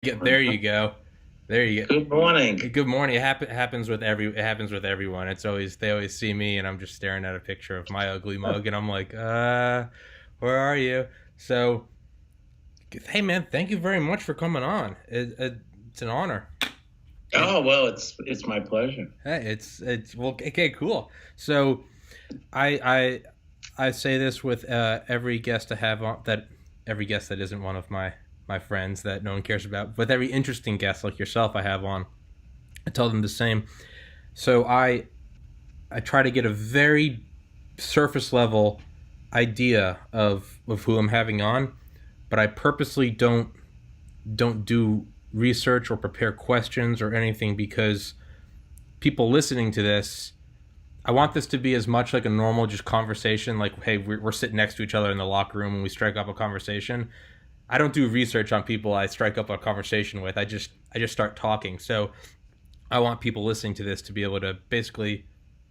There you go. There you go. Good morning. Good morning. It happens with everyone. It's always they always see me and I'm just staring at a picture of my ugly mug and I'm like, where are you? So, hey man, thank you very much for coming on. It's an honor. And Oh well, it's my pleasure. hey, it's well, okay, cool. So, I I say this with every guest I have on that every guest that isn't one of my friends that no one cares about, with every interesting guest like yourself I have on, I tell them the same. So I try to get a very surface level idea of who I'm having on, but I purposely don't do research or prepare questions or anything because people listening to this, I want this to be as much like a normal just conversation. Like, hey, we're sitting next to each other in the locker room and we strike up a conversation. I don't do research on people I strike up a conversation with. I just start talking. So I want people listening to this to be able to basically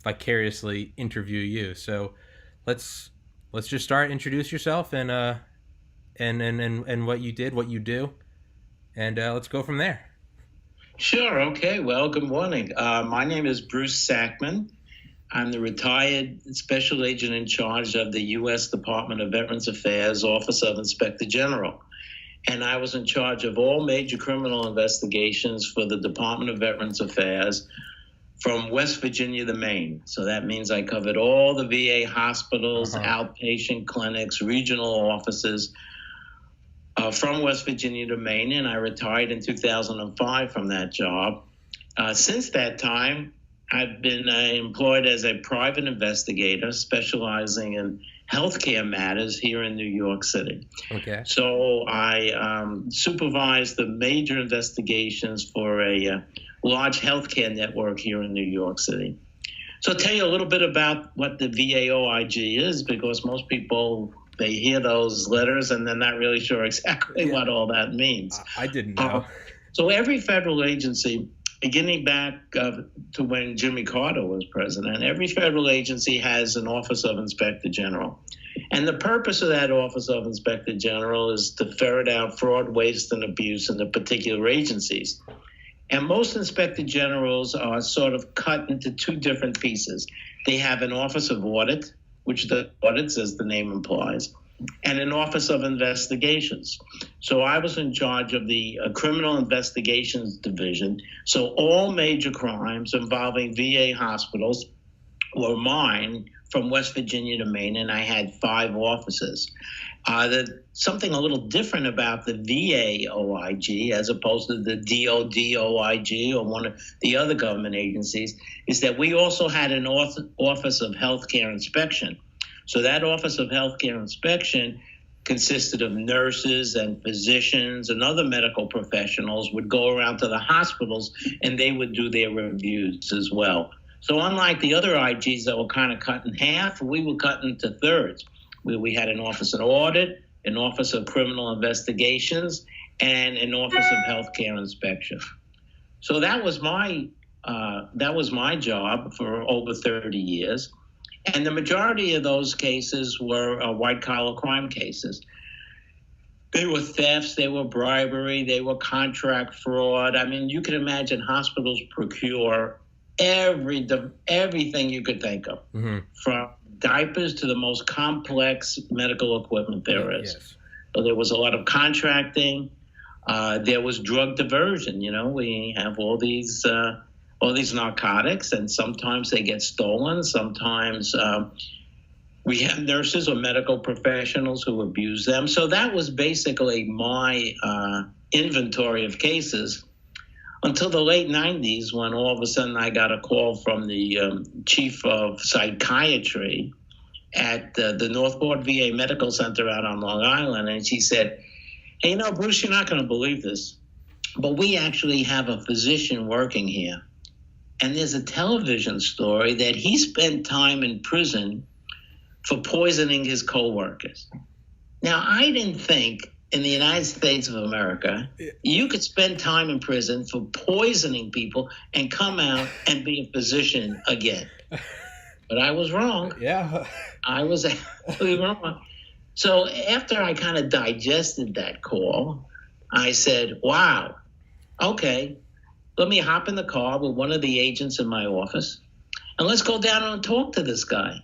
vicariously interview you. So let's let's just start. Introduce yourself and what you did, what you do, and let's go from there. Sure. Okay. Well, good morning. My name is Bruce Sackman. I'm the retired special agent in charge of the U.S. Department of Veterans Affairs Office of Inspector General. And I was in charge of all major criminal investigations for the Department of Veterans Affairs from West Virginia to Maine. So that means I covered all the VA hospitals, Uh-huh. outpatient clinics, regional offices, from West Virginia to Maine, and I retired in 2005 from that job. Since that time, I've been employed as a private investigator specializing in healthcare matters here in New York City. Okay. So I supervise the major investigations for a large healthcare network here in New York City. So I'll tell you a little bit about what the VAOIG is, because most people, they hear those letters and they're not really sure exactly Yeah, what all that means. I didn't Uh, know. so every federal agency, beginning back to when Jimmy Carter was president, every federal agency has an Office of Inspector General. And the purpose of that Office of Inspector General is to ferret out fraud, waste, and abuse in the particular agencies. And most inspector generals are sort of cut into two different pieces. They have an office of audit, which the audits, as the name implies, and an office of investigations. So I was in charge of the criminal investigations division. So all major crimes involving VA hospitals were mine from West Virginia to Maine, and I had five offices. Something a little different about the VA OIG as opposed to the DOD OIG or one of the other government agencies is that we also had an Office of Healthcare Inspection. So that Office of Healthcare Inspection consisted of nurses and physicians and other medical professionals would go around to the hospitals and they would do their reviews as well. So unlike the other IGs that were kind of cut in half, we were cut into thirds. We had an Office of Audit, an Office of Criminal Investigations, and an Office of Healthcare Inspection. So that was my job for over 30 years. And the majority of those cases were white collar crime cases. They were thefts, they were bribery, they were contract fraud. I mean, you can imagine hospitals procure everything you could think of, Hmm. from diapers to the most complex medical equipment there is. Yes. So there was a lot of contracting. There was drug diversion. You know, we have all these narcotics, and sometimes they get stolen. Sometimes we have nurses or medical professionals who abuse them. So that was basically my inventory of cases until the late 90s, when all of a sudden I got a call from the chief of psychiatry at the Northport VA Medical Center out on Long Island. And she said, hey, you know, Bruce, you're not going to believe this, but we actually have a physician working here. And there's a television story that he spent time in prison for poisoning his coworkers. Now, I didn't think in the United States of America you could spend time in prison for poisoning people and come out and be a physician again. But I was wrong. Yeah. I was absolutely wrong. So after I kind of digested that call, I said, wow, okay, let me hop in the car with one of the agents in my office and let's go down and talk to this guy.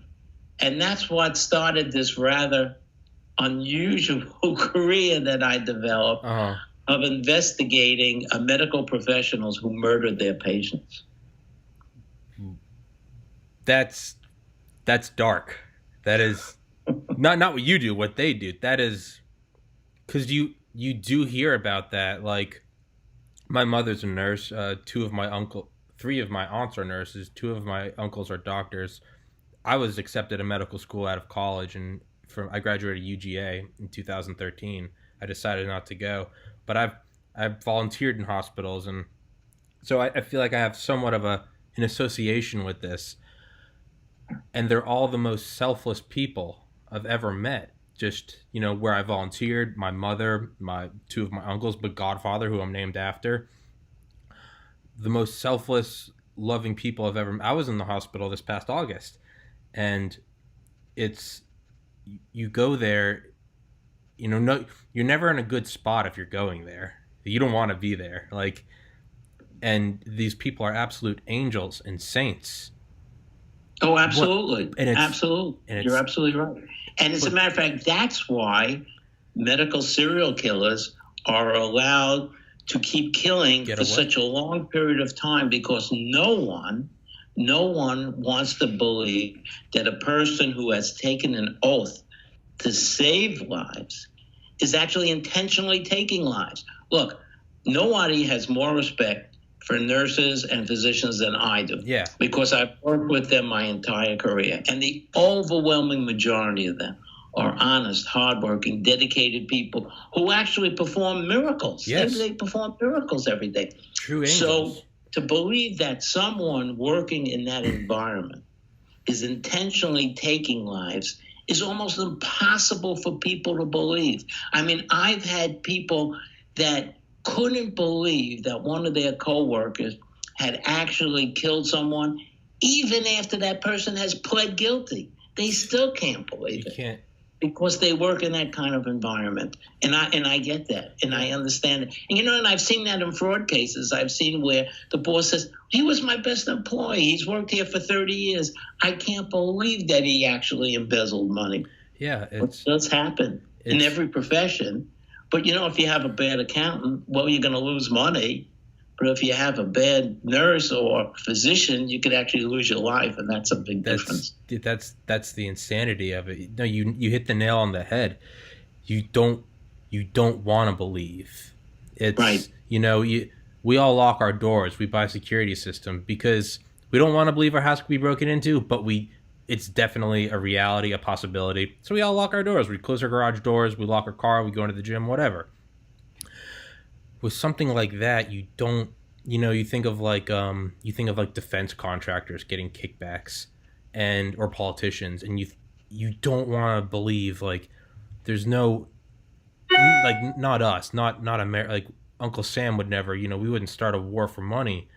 And that's what started this rather unusual career that I developed of investigating medical professionals who murdered their patients. That's dark. That is not what you do, what they do. That is because you do hear about that. Like, my mother's a nurse. 3 of my aunts are nurses. 2 of my uncles are doctors. I was accepted to medical school out of college, and I graduated UGA in 2013. I decided not to go, but I've volunteered in hospitals, and so I feel like I have somewhat of an association with this. And they're all the most selfless people I've ever met. Just, where I volunteered, my mother, 2 of my uncles, but Godfather, who I'm named after, the most selfless, loving people I've ever met. I was in the hospital this past August, and you go there, no, you're never in a good spot if you're going there. You don't want to be there. And these people are absolute angels and saints. Oh, absolutely. Absolutely. You're absolutely right. And as a matter of fact, that's why medical serial killers are allowed to keep killing for such a long period of time, because no one wants to believe that a person who has taken an oath to save lives is actually intentionally taking lives. Look, nobody has more respect for nurses and physicians than I do. Yeah. Because I've worked with them my entire career. And the overwhelming majority of them are honest, hardworking, dedicated people who actually perform miracles. Yes. They perform miracles every day. True angels. So to believe that someone working in that environment is intentionally taking lives is almost impossible for people to believe. I mean, I've had people that couldn't believe that one of their coworkers had actually killed someone, even after that person has pled guilty. They still can't believe it. Because they work in that kind of environment. And I get that, and I understand it. And and I've seen that in fraud cases. I've seen where the boss says, he was my best employee. He's worked here for 30 years. I can't believe that he actually embezzled money. Yeah. It does happen in every profession. But, if you have a bad accountant, well, you're going to lose money. But if you have a bad nurse or physician, you could actually lose your life, and that's a big difference. That's the insanity of it. No, you hit the nail on the head. You don't want to believe. It's right. We all lock our doors. We buy a security system because we don't want to believe our house could be broken into, but it's definitely a reality, a possibility. So we all lock our doors. We close our garage doors. We lock our car. We go into the gym, whatever. With something like that, you don't, you think of defense contractors getting kickbacks or politicians, and you don't want to believe, there's no, not us, not America, Uncle Sam would never, we wouldn't start a war for money.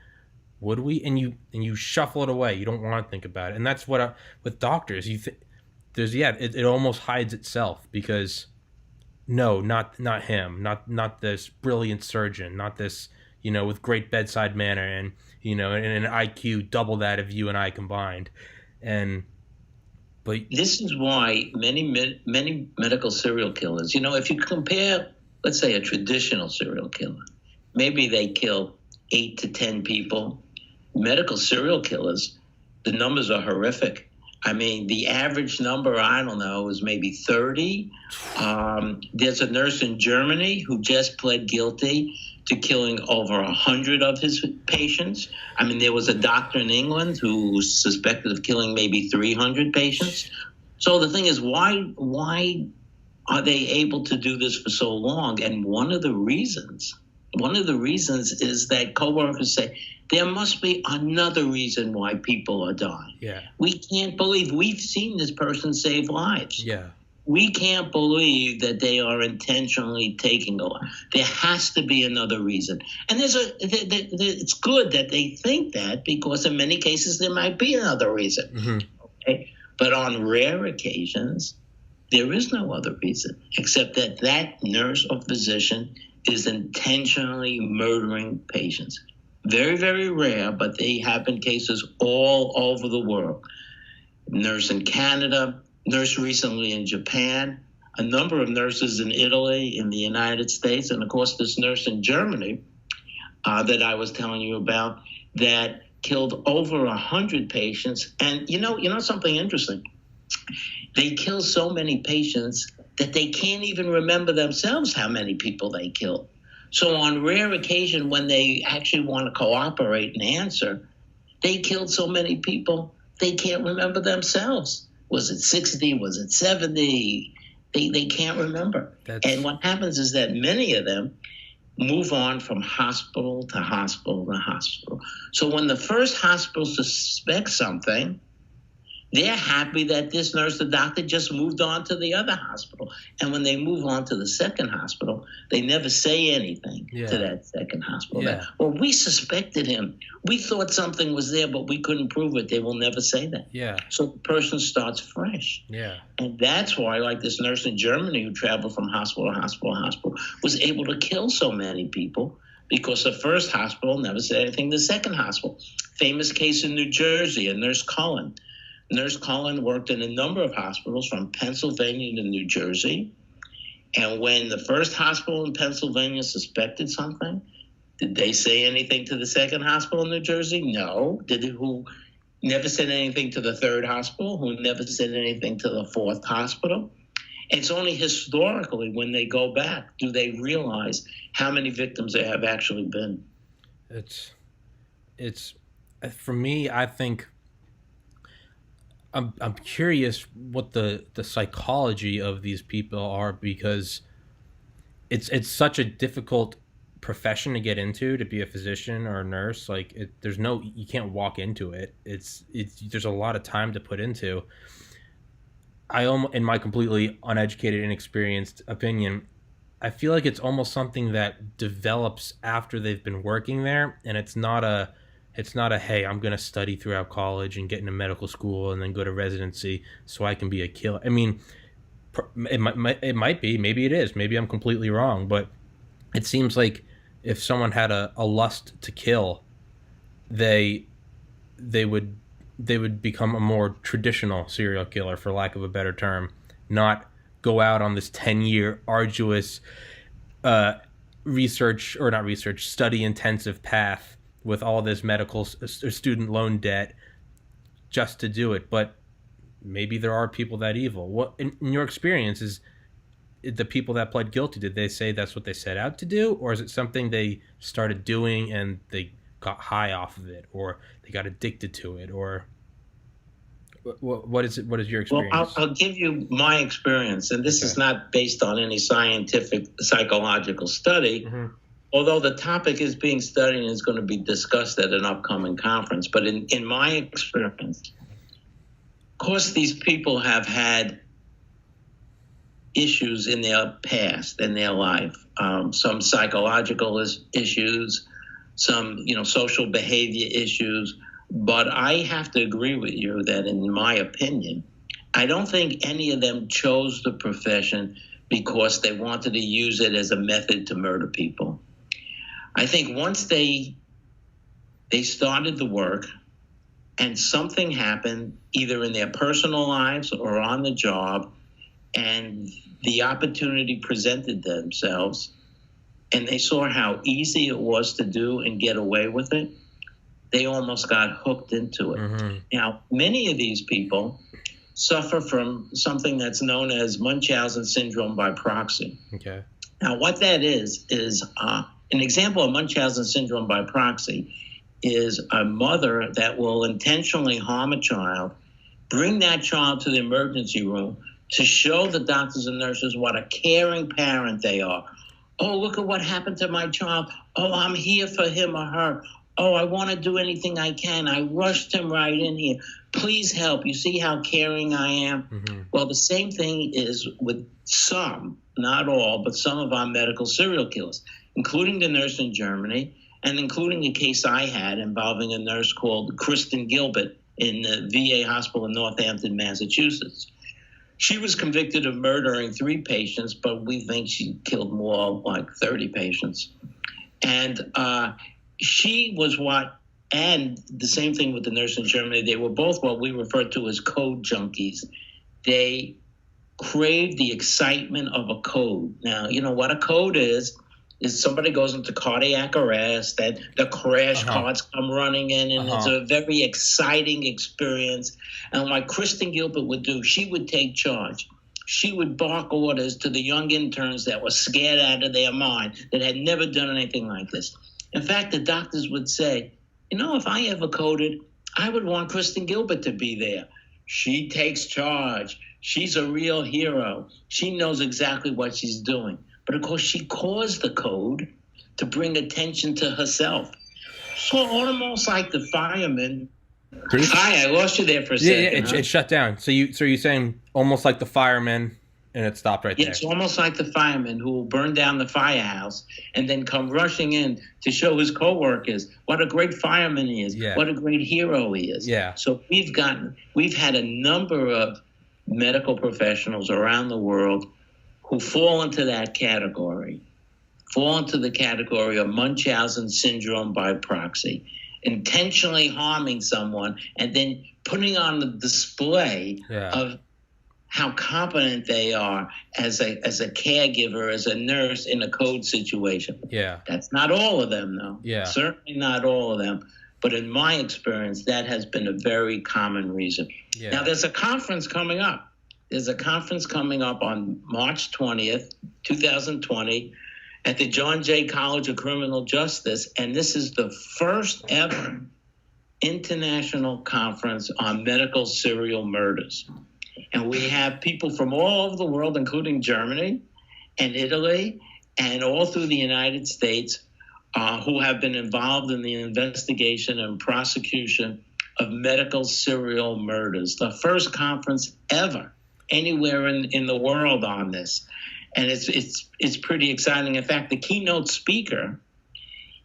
Would we? And you shuffle it away. You don't want to think about it. And that's what with doctors, it almost hides itself, because no, not him, not this brilliant surgeon, not this, with great bedside manner and and an IQ double that of you and I combined. But this is why many medical serial killers, if you compare, let's say, a traditional serial killer, maybe they kill 8 to 10 people. Medical serial killers, the numbers are horrific. I mean, the average number, I don't know, is maybe 30. There's a nurse in Germany who just pled guilty to killing over 100 of his patients. I mean, there was a doctor in England who was suspected of killing maybe 300 patients. So the thing is, why are they able to do this for so long? And one of the reasons is that coworkers say, there must be another reason why people are dying. Yeah. We can't believe we've seen this person save lives. Yeah. We can't believe that they are intentionally taking a life. There has to be another reason. And it's good that they think that, because in many cases there might be another reason. Mm-hmm. Okay? But on rare occasions, there is no other reason except that nurse or physician is intentionally murdering patients. Very, very rare, but they happen cases all over the world. Nurse in Canada, nurse recently in Japan, a number of nurses in Italy, in the United States, and of course this nurse in Germany that I was telling you about that killed over 100 patients. And you know something interesting? They kill so many patients that they can't even remember themselves how many people they killed. So on rare occasion, when they actually want to cooperate and answer, they killed so many people, they can't remember themselves. Was it 60? Was it 70? They can't remember. And what happens is that many of them move on from hospital to hospital to hospital. So when the first hospital suspects something, they're happy that this nurse, the doctor, just moved on to the other hospital. And when they move on to the second hospital, they never say anything to that second hospital. Yeah. Well, we suspected him. We thought something was there, but we couldn't prove it. They will never say that. Yeah. So the person starts fresh. Yeah. And that's why, like this nurse in Germany who traveled from hospital to hospital to hospital, was able to kill so many people because the first hospital never said anything to the second hospital. Famous case in New Jersey, a nurse Cullen. Nurse Cullen worked in a number of hospitals from Pennsylvania to New Jersey. And when the first hospital in Pennsylvania suspected something, did they say anything to the second hospital in New Jersey? No. Who never said anything to the third hospital? Who never said anything to the fourth hospital? It's only historically when they go back do they realize how many victims there have actually been. It's for me, I think I'm curious what the psychology of these people are, because it's such a difficult profession to get into, to be a physician or a nurse. Like you can't walk into it. It's there's a lot of time to put into. In my completely uneducated, inexperienced opinion, I feel like it's almost something that develops after they've been working there, and it's not a hey, I'm going to study throughout college and get into medical school and then go to residency so I can be a killer. I mean, it might be, maybe it is, maybe I'm completely wrong, but it seems like if someone had a lust to kill, they would become a more traditional serial killer, for lack of a better term, not go out on this 10-year arduous study intensive path with all this medical student loan debt just to do it. But maybe there are people that evil. What in your experience is the people that pled guilty, did they say that's what they set out to do, or is it something they started doing and they got high off of it, or they got addicted to it, or what is it? What is your experience? Well, I'll give you my experience, and this is not based on any scientific psychological study. Mm-hmm. Although the topic is being studied and is going to be discussed at an upcoming conference. But in my experience, of course, these people have had issues in their past, in their life, some psychological issues, some social behavior issues. But I have to agree with you that, in my opinion, I don't think any of them chose the profession because they wanted to use it as a method to murder people. I think once they started the work and something happened, either in their personal lives or on the job, and the opportunity presented themselves, and they saw how easy it was to do and get away with it, they almost got hooked into it. Mm-hmm. Now, many of these people suffer from something that's known as Munchausen syndrome by proxy. Okay. Now, what that is an example of Munchausen syndrome by proxy is a mother that will intentionally harm a child, bring that child to the emergency room to show the doctors and nurses what a caring parent they are. Oh, look at what happened to my child. Oh, I'm here for him or her. Oh, I want to do anything I can. I rushed him right in here. Please help. You see how caring I am? Mm-hmm. Well, the same thing is with some, not all, but some of our medical serial killers, including the nurse in Germany, and including a case I had involving a nurse called Kristen Gilbert in the VA hospital in Northampton, Massachusetts. She was convicted of murdering 3 patients, but we think she killed more, like 30 patients. And she was and the same thing with the nurse in Germany, they were both what we refer to as code junkies. They craved the excitement of a code. Now, you know what a code is somebody goes into cardiac arrest, and the crash cards come running in, and it's a very exciting experience. And like Kristen Gilbert would do, she would take charge. She would bark orders to the young interns that were scared out of their mind, that had never done anything like this. In fact, the doctors would say, if I ever coded, I would want Kristen Gilbert to be there. She takes charge. She's a real hero. She knows exactly what she's doing. But of course, she caused the code to bring attention to herself. So almost like the firemen. Hi, I lost you there for a second. Yeah, it shut down. So you're saying almost like the firemen, and it stopped right there. It's almost like the firemen who will burn down the firehouse and then come rushing in to show his coworkers what a great fireman he is, what a great hero he is. Yeah. So we've had a number of medical professionals around the world who fall into that category, fall into the category of Munchausen syndrome by proxy, intentionally harming someone and then putting on the display of how competent they are as a caregiver, as a nurse in a code situation. Yeah. That's not all of them, though. Yeah. Certainly not all of them. But in my experience, that has been a very common reason. Yeah. Now, there's a conference coming up. There's a conference coming up on March 20th, 2020, at the John Jay College of Criminal Justice, and this is the first ever international conference on medical serial murders. And we have people from all over the world, including Germany and Italy and all through the United States, who have been involved in the investigation and prosecution of medical serial murders. The first conference ever anywhere in the world on this. And it's pretty exciting. In fact, the keynote speaker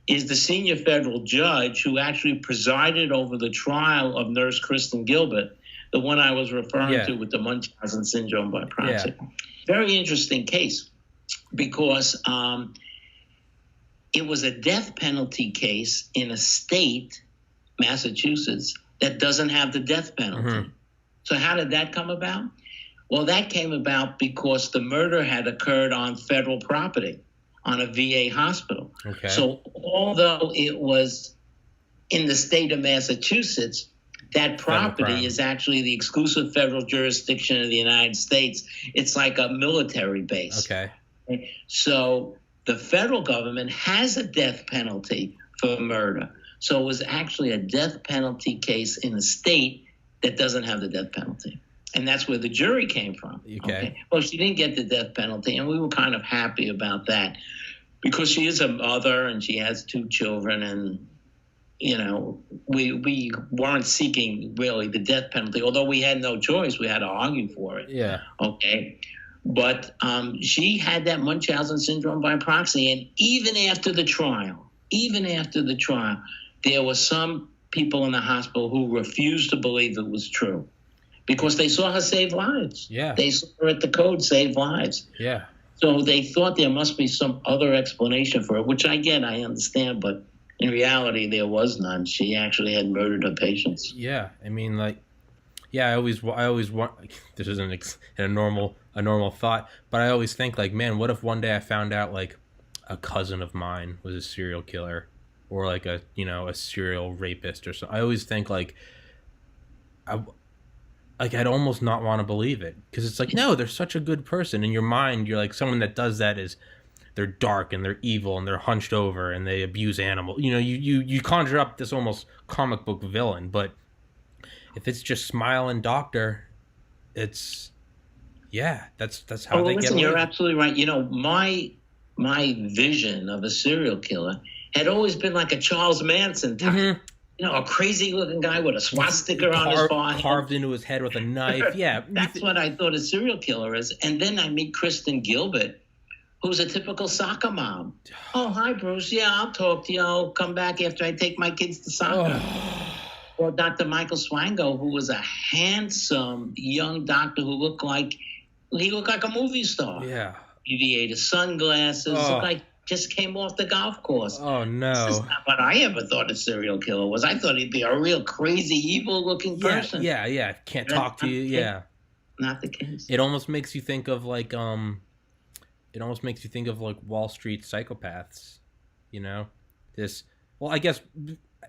is the senior federal judge who actually presided over the trial of Nurse Kristen Gilbert, the one I was referring to with the Munchausen syndrome by proxy. Yeah. Very interesting case because it was a death penalty case in a state, Massachusetts, that doesn't have the death penalty. Mm-hmm. So how did that come about? Well, that came about because the murder had occurred on federal property, on a VA hospital. Okay. So although it was in the state of Massachusetts, that property is actually the exclusive federal jurisdiction of the United States. It's like a military base. Okay. So the federal government has a death penalty for murder. So it was actually a death penalty case in a state that doesn't have the death penalty. And that's where the jury came from. Okay. Well, she didn't get the death penalty, and we were kind of happy about that because she is a mother and she has 2 children, and we weren't seeking really the death penalty, although we had no choice. We had to argue for it. Yeah. Okay. But she had that Munchausen syndrome by proxy, and even after the trial, there were some people in the hospital who refused to believe it was true. Because they saw her save lives. Yeah. They saw her at the code save lives. Yeah. So they thought there must be some other explanation for it, which I understand, but in reality there was none. She actually had murdered her patients. Yeah. I mean, I always want, this isn't a normal thought, but I always think man, what if one day I found out a cousin of mine was a serial killer or a serial rapist or something. I always think I'd almost not want to believe it because it's no, they're such a good person. In your mind, you're someone that does that is they're dark and they're evil and they're hunched over and they abuse animals. You conjure up this almost comic book villain, but if it's just smile and doctor, it's that's how they get away. You're absolutely right. My vision of a serial killer had always been like a Charles Manson type. Mm-hmm. A crazy-looking guy with a swastika on his forehead. Carved into his head with a knife. Yeah. That's what I thought a serial killer is. And then I meet Kristen Gilbert, who's a typical soccer mom. Oh, hi, Bruce. Yeah, I'll talk to you. I'll come back after I take my kids to soccer. Or Dr. Michael Swango, who was a handsome young doctor who looked like a movie star. Yeah. Aviator sunglasses, looked Oh. like just came off the golf course. Oh This is no. not what I ever thought a serial killer was. I thought he'd be a real crazy, evil-looking person. Yeah. Can't talk to you. Yeah. Not the case. It almost makes you think of like Wall Street psychopaths, you know? I guess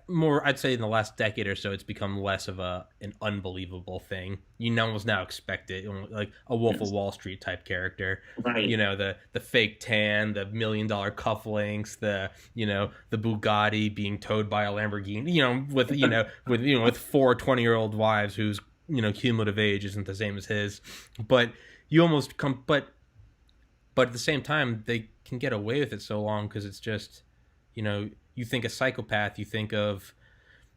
more, I'd say in the last decade or so, it's become less of an unbelievable thing. You almost now expect it, like a Wolf of Wall Street type character. Right. You know, the fake tan, the $1 million cufflinks, the Bugatti being towed by a Lamborghini, with 4 20-year-old wives whose, cumulative age isn't the same as his. But you almost but at the same time, they can get away with it so long because it's just, you think a psychopath, you think of,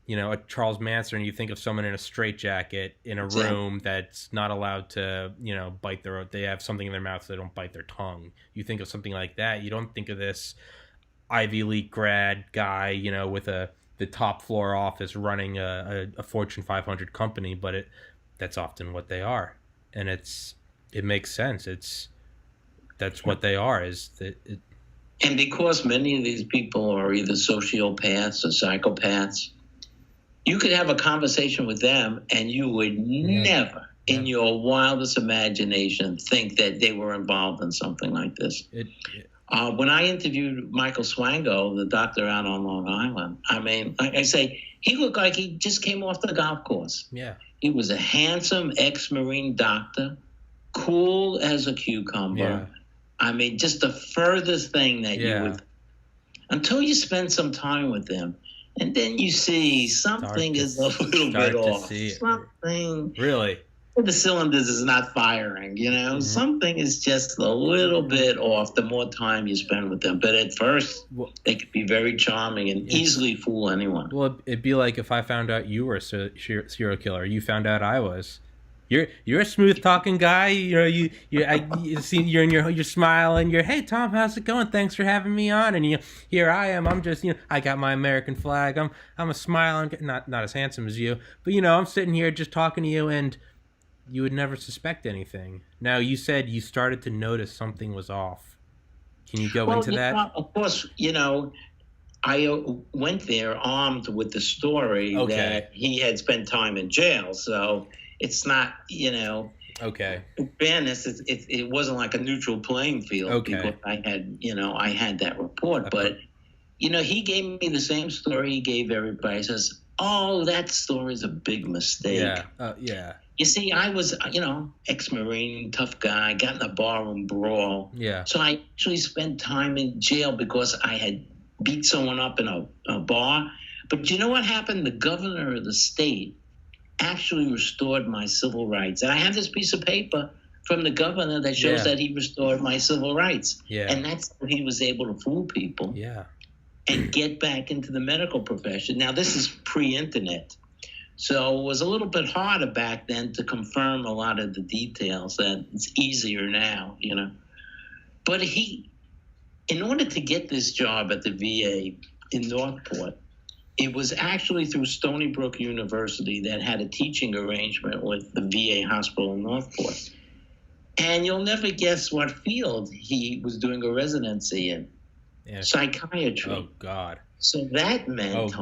a Charles Manson, you think of someone in a straitjacket in a room that's not allowed to, bite they have something in their mouth so they don't bite their tongue. You think of something like that. You don't think of this Ivy League grad guy, with the top floor office running a Fortune 500 company, but that's often what they are. And it makes sense. That's what they are. And because many of these people are either sociopaths or psychopaths, you could have a conversation with them and you would never, in your wildest imagination, think that they were involved in something like this. When I interviewed Michael Swango, the doctor out on Long Island, I mean, like I say, he looked like he just came off the golf course. Yeah. He was a handsome ex-Marine doctor, cool as a cucumber. Yeah. I mean, just the furthest thing that you would, until you spend some time with them, and then you see something is a little bit off. Something really, the cylinders is not firing. Something is just a little bit off. The more time you spend with them, but at first they could be very charming and easily fool anyone. Well, it'd be like if I found out you were a serial killer. You found out I was. You're a smooth talking guy. You see you're smiling. Hey Tom, how's it going? Thanks for having me on. And here I am. I'm just I got my American flag. I'm a smiling, not as handsome as you, but I'm sitting here just talking to you, and you would never suspect anything. Now you said you started to notice something was off. Can you go into that? Of course, I went there armed with the story that he had spent time in jail. So. It's not, Okay. In fairness, it wasn't like a neutral playing field because I had that report. But, he gave me the same story he gave everybody. He says, "Oh, that story's a big mistake." Yeah. You see, I was, ex-Marine, tough guy, got in a barroom brawl. Yeah. So I actually spent time in jail because I had beat someone up in a bar. But you know what happened? The governor of the state actually restored my civil rights. And I have this piece of paper from the governor that shows that he restored my civil rights. Yeah. And that's how he was able to fool people and get back into the medical profession. Now, this is pre-internet. So it was a little bit harder back then to confirm a lot of the details. That it's easier now, But in order to get this job at the VA in Northport, it was actually through Stony Brook University that had a teaching arrangement with the VA hospital in Northport. And you'll never guess what field he was doing a residency in. Yeah. Psychiatry. Oh, God. So that meant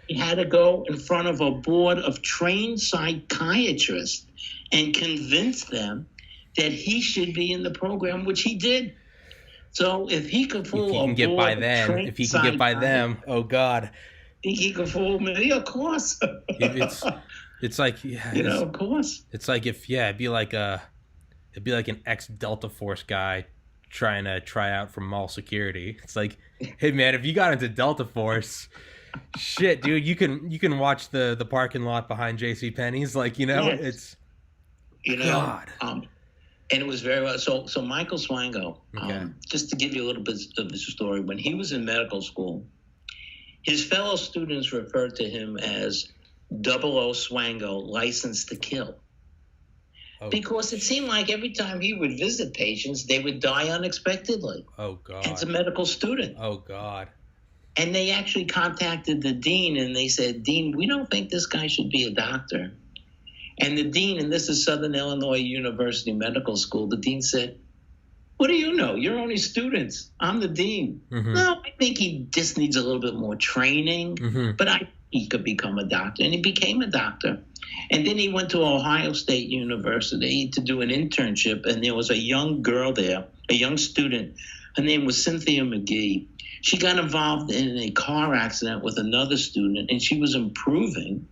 he had to go in front of a board of trained psychiatrists and convince them that he should be in the program, which he did. So if he could fool if he can get by them, oh, God. Think he could fool me? Of course. It's like of course. It's like it'd be like an ex-Delta Force guy trying to try out for mall security. It's like, hey man, if you got into Delta Force, shit, dude, you can watch the parking lot behind JCPenney's. Like it's God. And it was very well. So Michael Swango, just to give you a little bit of the story, when he was in medical school, his fellow students referred to him as 00 Swango, licensed to kill. Because it seemed like every time he would visit patients, they would die unexpectedly. Oh, God. As a medical student. Oh, God. And they actually contacted the dean and they said, Dean, we don't think this guy should be a doctor. And the dean, and this is Southern Illinois University Medical School, the dean said, what do you know? You're only students. I'm the dean. No, I think he just needs a little bit more training, but he could become a doctor. And he became a doctor. And then he went to Ohio State University to do an internship. And there was a young girl there, a young student. Her name was Cynthia McGee. She got involved in a car accident with another student, and she was improving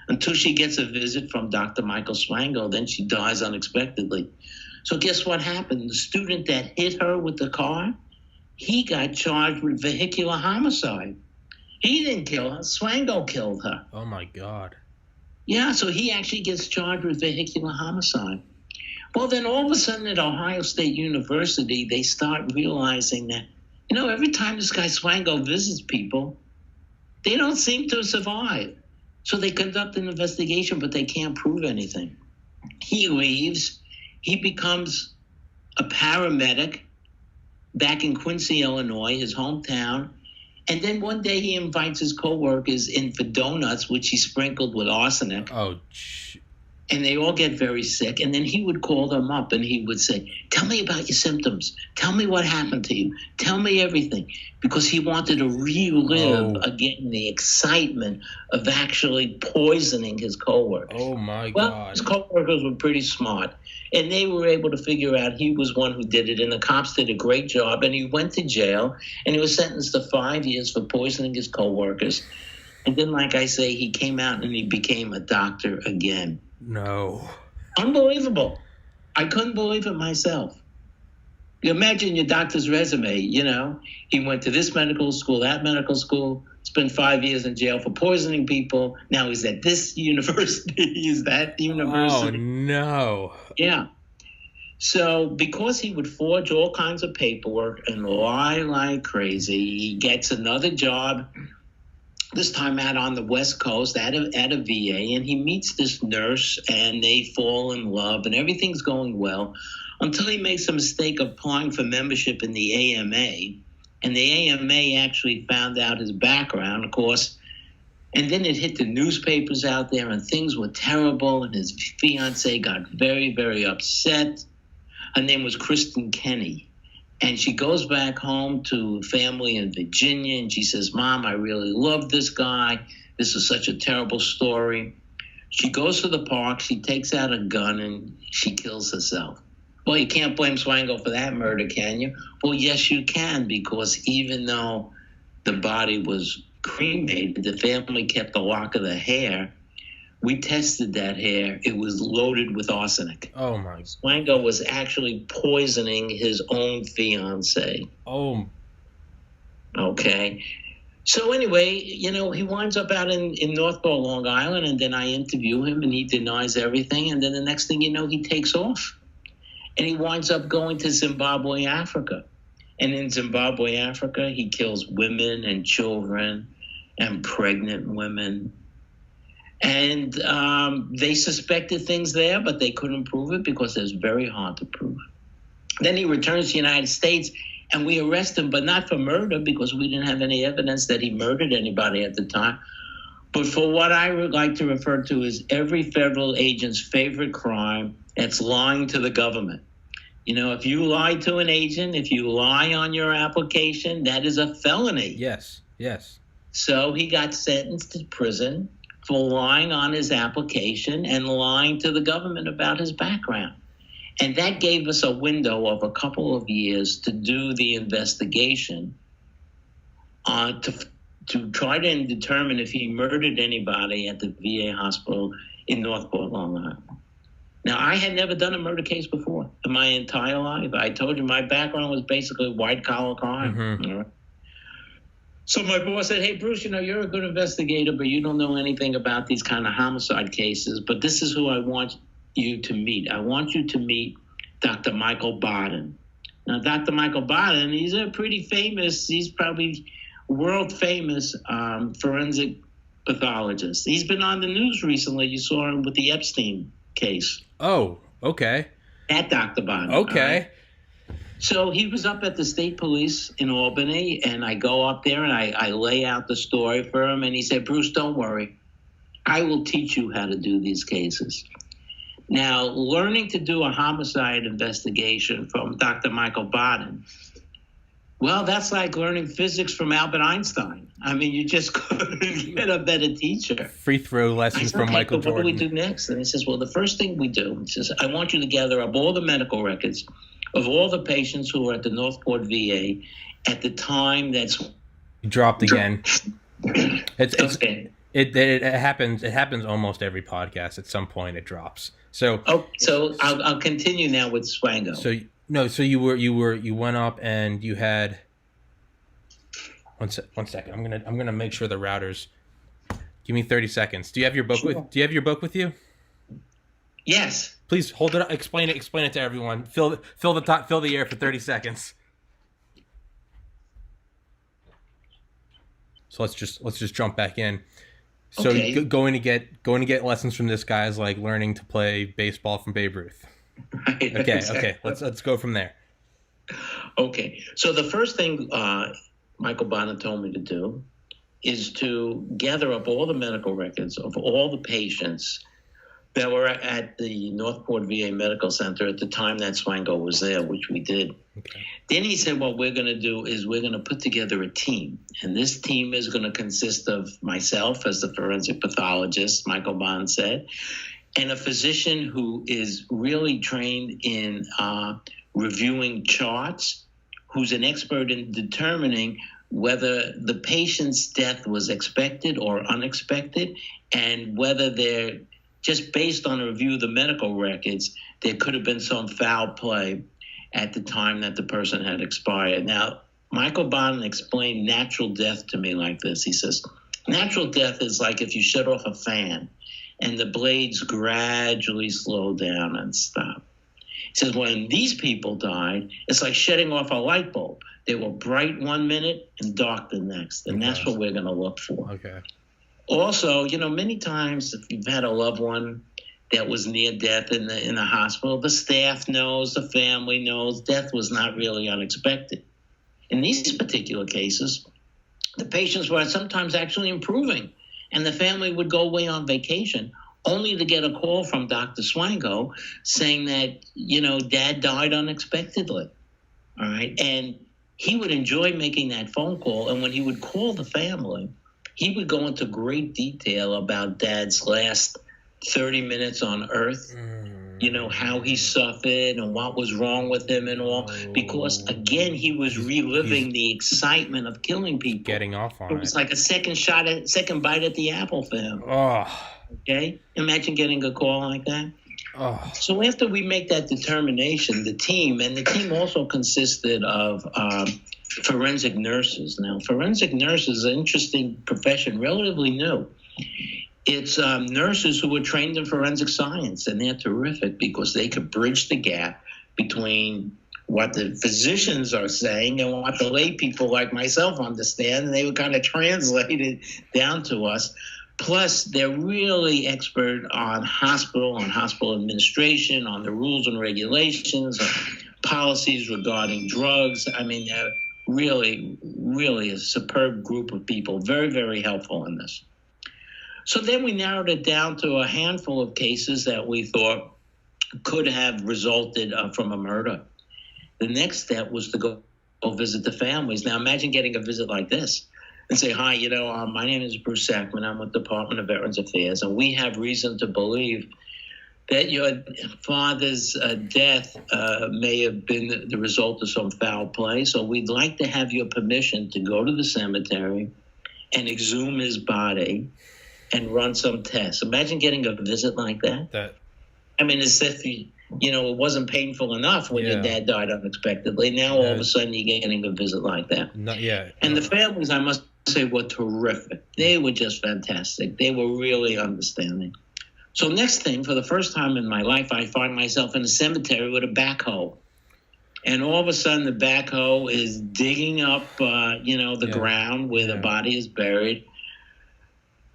until she gets a visit from Dr. Michael Swango. Then she dies unexpectedly. So guess what happened? The student that hit her with the car, he got charged with vehicular homicide. He didn't kill her. Swango killed her. Oh, my God. Yeah, so he actually gets charged with vehicular homicide. Well, then all of a sudden at Ohio State University, they start realizing that, every time this guy Swango visits people, they don't seem to survive. So they conduct an investigation, but they can't prove anything. He leaves. He becomes a paramedic back in Quincy, Illinois, his hometown. And then one day he invites his coworkers in for donuts, which he sprinkled with arsenic. Oh, and they all get very sick. And then he would call them up and he would say, tell me about your symptoms. Tell me what happened to you. Tell me everything. Because he wanted to relive again the excitement of actually poisoning his coworkers. Oh, my Well, God. his coworkers were pretty smart. And they were able to figure out he was one who did it. And the cops did a great job. And he went to jail. And he was sentenced to 5 years for poisoning his coworkers. And then, like I say, he came out and he became a doctor again. No. Unbelievable. I couldn't believe it myself. You imagine your doctor's resume, He went to this medical school, that medical school, spent 5 years in jail for poisoning people. Now he's at this university, he's that university. Oh, no. Yeah. So because he would forge all kinds of paperwork and lie like crazy, he gets another job, this time out on the West Coast at a VA, and he meets this nurse, and they fall in love, and everything's going well until he makes a mistake of applying for membership in the AMA, and the AMA actually found out his background, of course, and then it hit the newspapers out there, and things were terrible, and his fiancée got very, very upset. Her name was Kristen Kenny. And she goes back home to family in Virginia, and she says, Mom, I really love this guy. This is such a terrible story. She goes to the park, she takes out a gun, and she kills herself. Well, you can't blame Swango for that murder, can you? Well, yes, you can, because even though the body was cremated, the family kept a lock of the hair. We tested that hair. It was loaded with arsenic. Oh, my. Swango was actually poisoning his own fiancée. Oh. Okay. So anyway, he winds up out in Northport, Long Island, and then I interview him, and he denies everything. And then the next thing you know, he takes off. And he winds up going to Zimbabwe, Africa. And in Zimbabwe, Africa, he kills women and children and pregnant women. And they suspected things there, but they couldn't prove it because it's very hard to prove. Then he returns to the United States, and we arrest him, but not for murder because we didn't have any evidence that he murdered anybody at the time, but for what I would like to refer to as every federal agent's favorite crime, that's lying to the government. If you lie to an agent, if you lie on your application, that is a felony. Yes. So he got sentenced to prison for lying on his application and lying to the government about his background. And that gave us a window of a couple of years to do the investigation to try to determine if he murdered anybody at the VA hospital in Northport, Long Island. Now, I had never done a murder case before in my entire life. I told you my background was basically white-collar crime. Mm-hmm. All right? So my boss said, hey, Bruce, you're a good investigator, but you don't know anything about these kind of homicide cases. But this is who I want you to meet. I want you to meet Dr. Michael Baden. Now, Dr. Michael Baden, he's he's probably world famous forensic pathologist. He's been on the news recently. You saw him with the Epstein case. Oh, okay. That Dr. Baden. Okay. So he was up at the state police in Albany, and I go up there and I lay out the story for him. And he said, Bruce, don't worry. I will teach you how to do these cases. Now, learning to do a homicide investigation from Dr. Michael Baden, well, that's like learning physics from Albert Einstein. I mean, you just couldn't get a better teacher. Free throw lessons from Michael Jordan. What do we do next? And he says, well, the first thing we do, he says, I want you to gather up all the medical records of all the patients who were at the Northport VA at the time that's... You dropped again. Okay. It happens. It happens almost every podcast. At some point, it drops. So I'll continue now with Swango. So you went up and you had one second. I'm gonna make sure the routers. Give me 30 seconds. Do you have your book with you? Yes. Please hold it up. Explain it to everyone. Fill the air for 30 seconds. So let's just jump back in. So okay. going to get lessons from this guy is like learning to play baseball from Babe Ruth. Right, Okay, exactly. okay. Let's go from there. Okay. So the first thing Michael Bonner told me to do is to gather up all the medical records of all the patients that were at the Northport VA Medical Center at the time that Swango was there, which we did. Okay. Then he said, what we're going to do is we're going to put together a team. And this team is going to consist of myself as the forensic pathologist, Michael Bond said, and a physician who is really trained in reviewing charts, who's an expert in determining whether the patient's death was expected or unexpected, and whether they're just based on a review of the medical records, there could have been some foul play at the time that the person had expired. Now, Michael Bond explained natural death to me like this. He says, natural death is like if you shut off a fan and the blades gradually slow down and stop. He says, when these people died, it's like shutting off a light bulb. They were bright one minute and dark the next. And that's what we're going to look for. Okay. Also, many times if you've had a loved one that was near death in the hospital, the staff knows, the family knows, death was not really unexpected. In these particular cases, the patients were sometimes actually improving, and the family would go away on vacation only to get a call from Dr. Swango saying that, Dad died unexpectedly. All right. And he would enjoy making that phone call. And when he would call the family, he would go into great detail about Dad's last 30 minutes on Earth, how he suffered and what was wrong with him and all. Because, again, he was reliving the excitement of killing people. Getting off on it. It was like a second bite at the apple for him. Oh. Okay? Imagine getting a call like that. Oh. So after we make that determination, the team also consisted of forensic nurses. Now, forensic nurses is an interesting profession, relatively new. It's nurses who were trained in forensic science, and they're terrific because they could bridge the gap between what the physicians are saying and what the lay people like myself understand, and they would kind of translate it down to us. Plus, they're really expert on hospital administration, on the rules and regulations, on policies regarding drugs. I mean, they're really, really a superb group of people, very, very helpful in this. So then we narrowed it down to a handful of cases that we thought could have resulted from a murder. The next step was to go visit the families. Now, imagine getting a visit like this and say, hi, my name is Bruce Sackman. I'm with the Department of Veterans Affairs, and we have reason to believe that your father's death may have been the result of some foul play. So we'd like to have your permission to go to the cemetery and exhume his body and run some tests. Imagine getting a visit like that. I mean, as if it wasn't painful enough when your dad died unexpectedly. Now all of a sudden you're getting a visit like that. And the families, I must say, were terrific. They were just fantastic. They were really understanding. So next thing, for the first time in my life, I find myself in a cemetery with a backhoe. And all of a sudden the backhoe is digging up, the ground where the body is buried.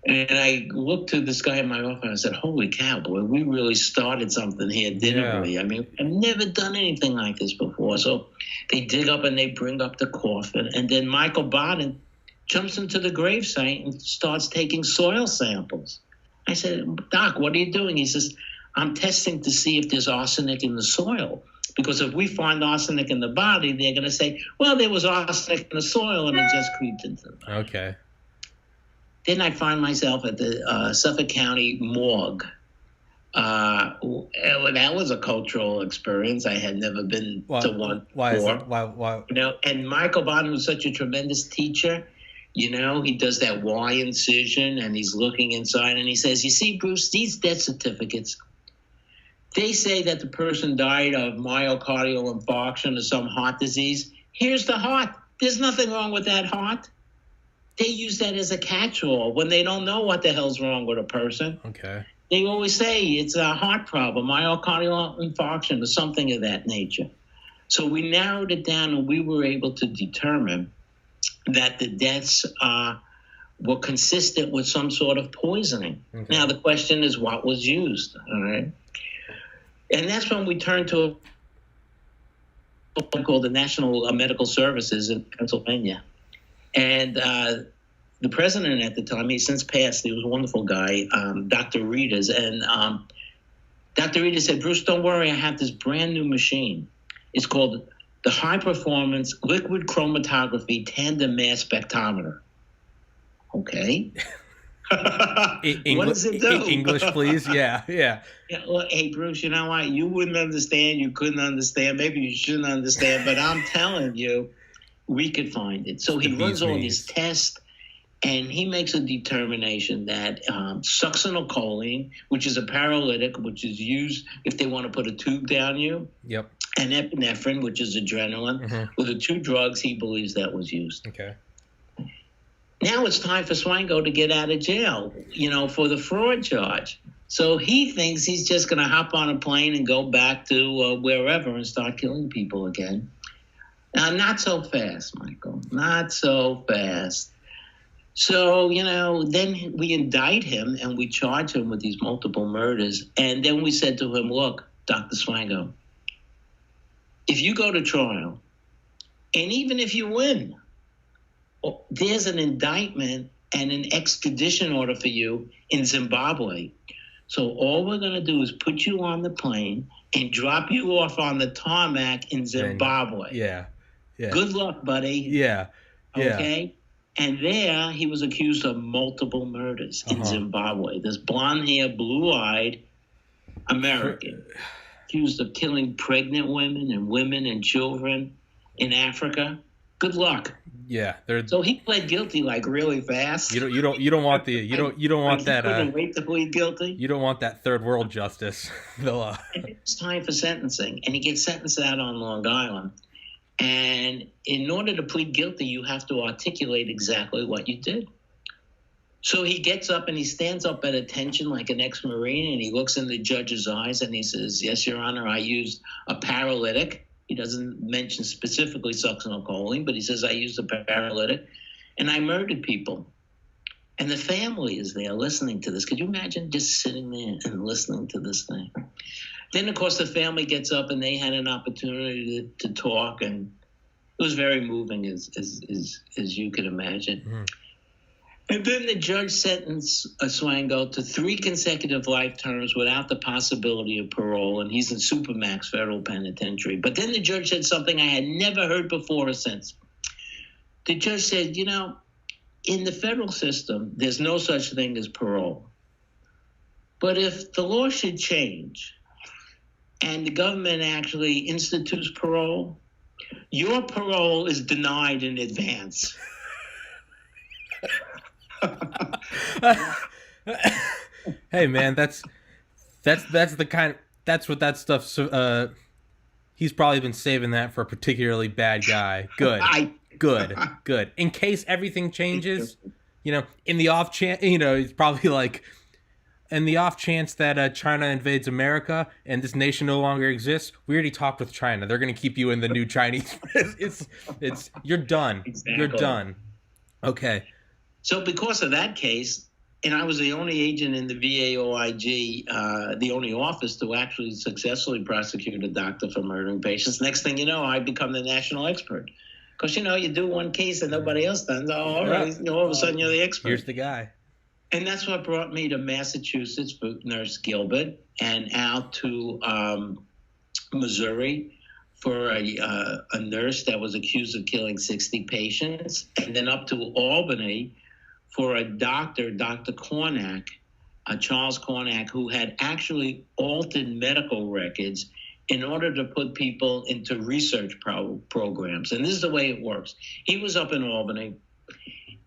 And I looked to this guy in my office and I said, holy cow, boy, we really started something here, didn't we? I mean, I've never done anything like this before. So they dig up and they bring up the coffin. And then Michael Baden jumps into the gravesite and starts taking soil samples. I said, Doc, what are you doing? He says, I'm testing to see if there's arsenic in the soil. Because if we find arsenic in the body, they're going to say, well, there was arsenic in the soil and it just creeped into the body. Okay. Then I find myself at the Suffolk County morgue. That was a cultural experience. I had never been to one before. Why? You know, and Michael Bond was such a tremendous teacher. You know, he does that Y incision and he's looking inside and he says, you see, Bruce, these death certificates, they say that the person died of myocardial infarction or some heart disease. Here's the heart. There's nothing wrong with that heart. They use that as a catch-all when they don't know what the hell's wrong with a person. Okay. They always say it's a heart problem, myocardial infarction or something of that nature. So we narrowed it down and we were able to determine that the deaths were consistent with some sort of poisoning. Okay. Now, the question is what was used, all right? And that's when we turned to a called the National Medical Services in Pennsylvania. And the president at the time, he's since passed, he was a wonderful guy, Dr. Reeders. And Dr. Reeders said, Bruce, don't worry, I have this brand new machine. It's called the High Performance Liquid Chromatography Tandem Mass Spectrometer. Okay. What does it do? English, please. Yeah. Well, hey, Bruce, you know what? You wouldn't understand. You couldn't understand. Maybe you shouldn't understand. But I'm telling you, we could find it. So he runs all these tests, and he makes a determination that succinylcholine, which is a paralytic, which is used if they want to put a tube down you. Yep. And epinephrine, which is adrenaline, were the two drugs he believes that was used. Okay. Now it's time for Swango to get out of jail, you know, for the fraud charge. So he thinks he's just going to hop on a plane and go back to wherever and start killing people again. Now, not so fast, Michael. Not so fast. So, you know, then we indict him and we charge him with these multiple murders. And then we said to him, look, Dr. Swango, if you go to trial, and even if you win, there's an indictment and an extradition order for you in Zimbabwe. So all we're going to do is put you on the plane and drop you off on the tarmac in Zimbabwe. Yeah. Good luck, buddy. Yeah. Okay? And there he was accused of multiple murders in Zimbabwe. This blonde-haired, blue-eyed American accused of killing pregnant women and children in Africa. Good luck. Yeah, so he pled guilty like really fast. You don't want that. Couldn't wait to plead guilty. You don't want that third world justice. And it's time for sentencing, and he gets sentenced out on Long Island. And in order to plead guilty, you have to articulate exactly what you did. So he gets up and he stands up at attention like an ex-Marine, and he looks in the judge's eyes and he says, "Yes, Your Honor, I used a paralytic." He doesn't mention specifically succinylcholine, but he says, I used a paralytic, and I murdered people. And the family is there listening to this. Could you imagine just sitting there and listening to this thing? Then, of course, the family gets up, and they had an opportunity to talk, and it was very moving, as you can imagine. Mm-hmm. And then the judge sentenced Swango to 3 consecutive life terms without the possibility of parole, and he's in Supermax Federal Penitentiary. But then the judge said something I had never heard before or since. The judge said, you know, in the federal system, there's no such thing as parole. But if the law should change and the government actually institutes parole, your parole is denied in advance. Hey man, that's the kind. That's what that stuff's. He's probably been saving that for a particularly bad guy. Good. In case everything changes, you know, in the off chance, you know, it's probably like, in the off chance that China invades America and this nation no longer exists, we already talked with China. They're going to keep you in the new Chinese. It's you're done. Exactly. You're done. Okay. So because of that case, and I was the only agent in the VA OIG, the only office to actually successfully prosecute a doctor for murdering patients. Next thing you know, I become the national expert. Because, you do one case and nobody else does. Oh, all right. All of a sudden, you're the expert. Here's the guy. And that's what brought me to Massachusetts for Nurse Gilbert and out to Missouri for a nurse that was accused of killing 60 patients, and then up to Albany for a doctor, Dr. Cornack, Charles Cornack, who had actually altered medical records in order to put people into research programs. And this is the way it works. He was up in Albany,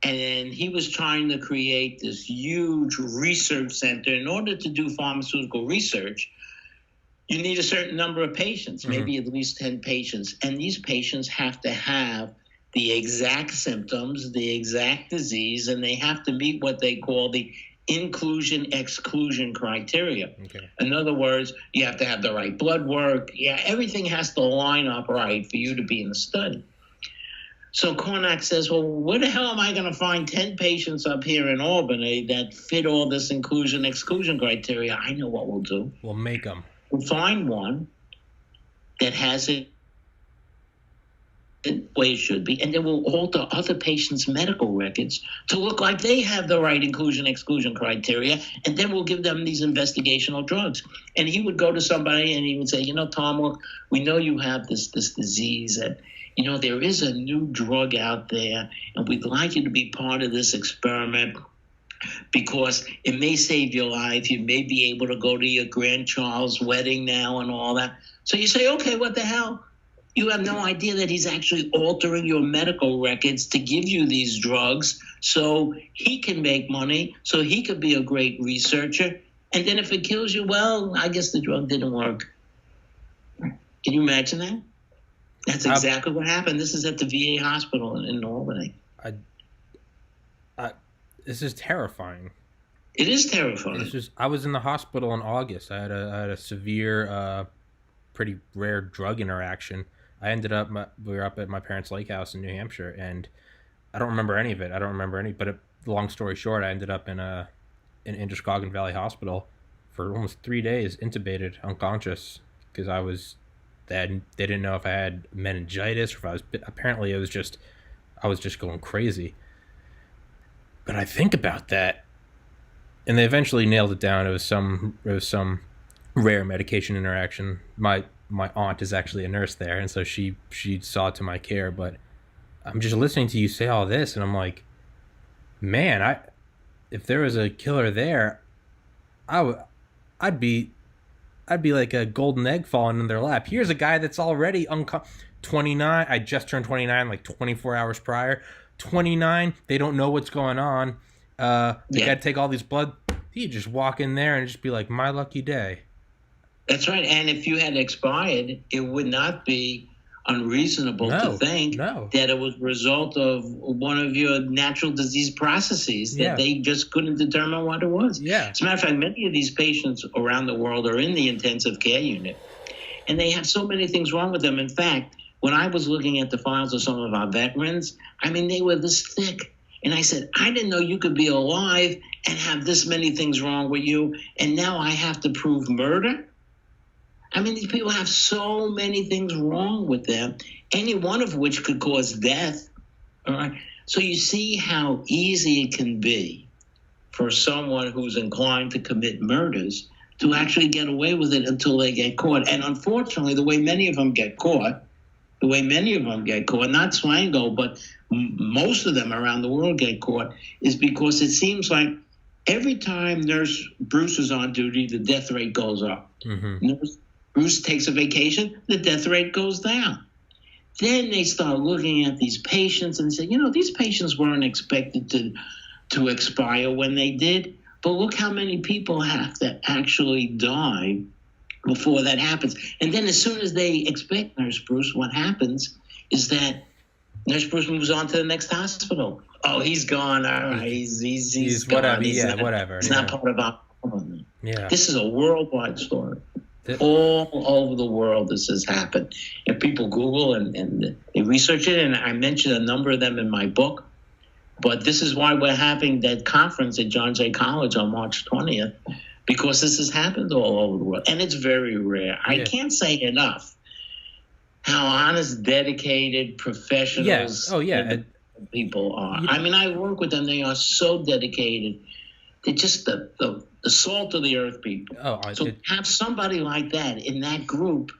and he was trying to create this huge research center. In order to do pharmaceutical research, you need a certain number of patients, maybe at least 10 patients. And these patients have to have the exact symptoms, the exact disease, and they have to meet what they call the inclusion-exclusion criteria. Okay. In other words, you have to have the right blood work. Yeah, everything has to line up right for you to be in the study. So Cornack says, well, where the hell am I going to find 10 patients up here in Albany that fit all this inclusion-exclusion criteria? I know what we'll do. We'll make them. We'll find one that has it the way it should be, and then we'll alter other patients' medical records to look like they have the right inclusion-exclusion criteria, and then we'll give them these investigational drugs. And he would go to somebody and he would say, Tom, look, we know you have this disease, and, there is a new drug out there, and we'd like you to be part of this experiment because it may save your life. You may be able to go to your grandchild's wedding now and all that. So you say, okay, what the hell? You have no idea that he's actually altering your medical records to give you these drugs so he can make money, so he could be a great researcher. And then if it kills you, well, I guess the drug didn't work. Can you imagine that? That's exactly what happened. This is at the VA hospital in Albany. This is terrifying. It is terrifying. I was in the hospital in August. I had a severe, pretty rare drug interaction. I ended up, we were up at my parents' lake house in New Hampshire, and I don't remember any of it. But long story short, I ended up in Androscoggin Valley Hospital for almost 3 days, intubated, unconscious, because they didn't know if I had meningitis or if apparently I was just going crazy. But I think about that, and they eventually nailed it down. It was some rare medication interaction. My aunt is actually a nurse there, and so she saw to my care. But I'm just listening to you say all this, and I'm like, man, if there was a killer there, I'd be like a golden egg falling in their lap. Here's a guy that's already 29. I just turned 29 like 24 hours prior. 29. They don't know what's going on. They got to take all these blood. You just walk in there and just be like, my lucky day. That's right. And if you had expired, it would not be unreasonable to think that it was a result of one of your natural disease processes that they just couldn't determine what it was. Yeah. As a matter of fact, many of these patients around the world are in the intensive care unit, and they have so many things wrong with them. In fact, when I was looking at the files of some of our veterans, they were this thick. And I said, I didn't know you could be alive and have this many things wrong with you, and now I have to prove murder? These people have so many things wrong with them, any one of which could cause death. All right. So you see how easy it can be for someone who's inclined to commit murders to actually get away with it until they get caught. And unfortunately, the way many of them get caught, not Swango, but most of them around the world get caught, is because it seems like every time Nurse Bruce is on duty, the death rate goes up. Mm-hmm. Nurse Bruce takes a vacation, the death rate goes down. Then they start looking at these patients and say, these patients weren't expected to expire when they did, but look how many people have to actually die before that happens. And then as soon as they expect Nurse Bruce, what happens is that Nurse Bruce moves on to the next hospital. Oh, he's gone. All right, he's gone. Whatever. Whatever. He's not part of our problem. Yeah. This is a worldwide story. All over the world this has happened. And people Google and they research it, and I mentioned a number of them in my book. But this is why we're having that conference at John Jay College on March 20th, because this has happened all over the world. And it's very rare. I can't say enough how honest, dedicated professionals people are. I mean, I work with them. They are so dedicated. They're just the salt of the earth people. So have somebody like that in that group,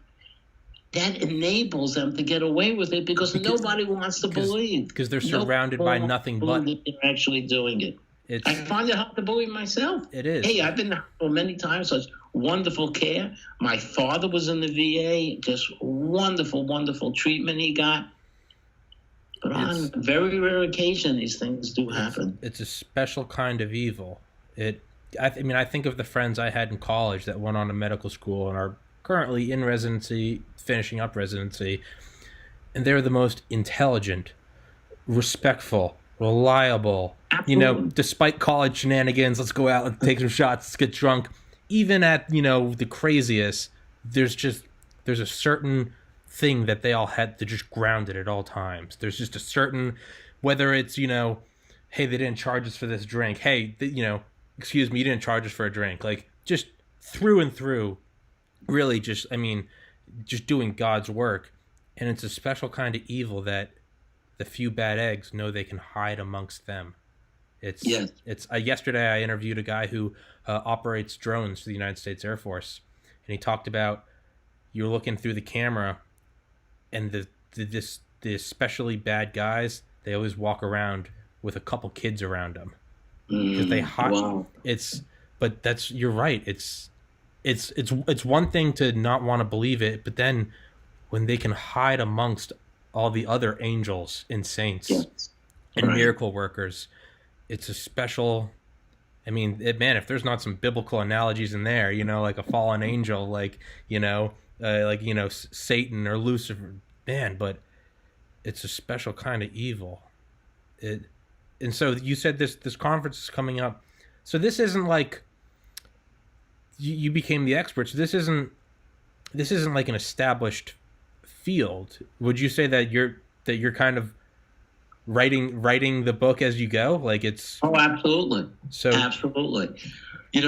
that enables them to get away with it because nobody wants to believe. Because they're surrounded by nothing but. They're actually doing it. I find it hard to believe myself. It is. Hey, I've been there many times, such wonderful care. My father was in the VA, just wonderful, wonderful treatment he got. But on very rare occasion, these things do happen. It's a special kind of evil. I think of the friends I had in college that went on to medical school and are currently in residency, finishing up residency, and they're the most intelligent, respectful, reliable. Absolutely. Despite college shenanigans, let's go out and take some shots, let's get drunk. Even at, the craziest, there's a certain thing that they all had to just grounded at all times. There's just a certain, whether it's, hey, they didn't charge us for this drink. Hey, excuse me, you didn't charge us for a drink. Like, just through and through, really just doing God's work. And it's a special kind of evil that the few bad eggs know they can hide amongst them. Yesterday I interviewed a guy who operates drones for the United States Air Force, and he talked about you're looking through the camera, and the especially bad guys, they always walk around with a couple kids around them because they hide. Wow. You're right. It's one thing to not want to believe it, but then when they can hide amongst all the other angels and saints and miracle workers, it's a special. I mean, if there's not some biblical analogies in there, like a fallen angel, like Satan or Lucifer, man, but it's a special kind of evil. And so you said this conference is coming up. So this isn't like you became the experts. This isn't like an established field. Would you say that you're kind of writing the book as you go? Like it's absolutely. So absolutely.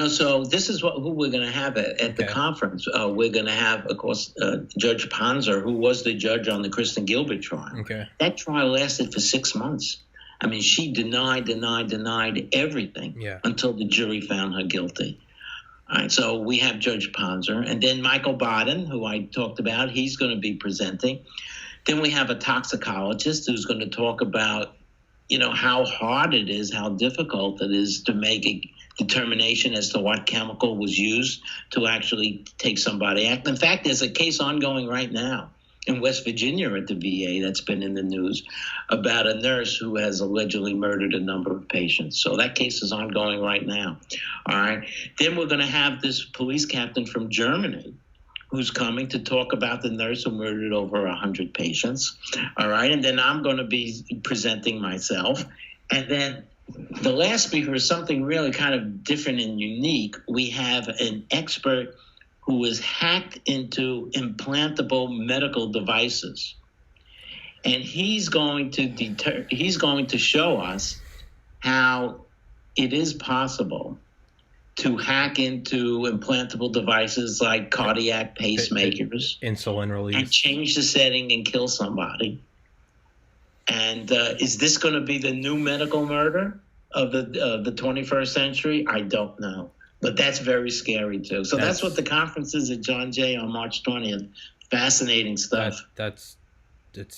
So this is who we're going to have at the conference. We're going to have, of course, Judge Panzer, who was the judge on the Kristen Gilbert trial. Okay. That trial lasted for 6 months. I mean, she denied everything until the jury found her guilty. All right, so we have Judge Panzer, and then Michael Baden, who I talked about, he's going to be presenting. Then we have a toxicologist who's going to talk about, how hard it is, how difficult it is to make a determination as to what chemical was used to actually take somebody out. In fact, there's a case ongoing right now in West Virginia at the VA that's been in the news about a nurse who has allegedly murdered a number of patients. So that case is ongoing right now. All right. Then we're going to have this police captain from Germany who's coming to talk about the nurse who murdered over 100 patients. All right. And then I'm going to be presenting myself. And then the last speaker is something really kind of different and unique. We have an expert who was hacked into implantable medical devices. And he's going to show us how it is possible to hack into implantable devices like cardiac pacemakers, insulin release, and change the setting and kill somebody. And is this going to be the new medical murder of the 21st century? I don't know. But that's very scary, too. So that's what the conference is at John Jay on March 20th. Fascinating stuff. That's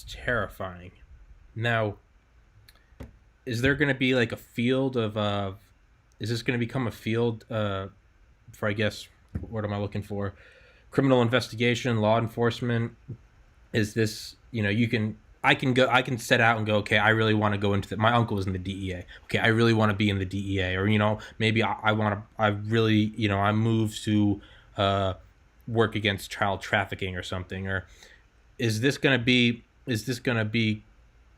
terrifying. Now, is there going to be like a field of is this going to become a field for, I guess, what am I looking for? Criminal investigation, law enforcement? Is this, I can set out and go, okay, I really want to go into my uncle was in the DEA. Okay, I really want to be in the DEA. Or, maybe I moved to work against child trafficking or something. Or is this going to be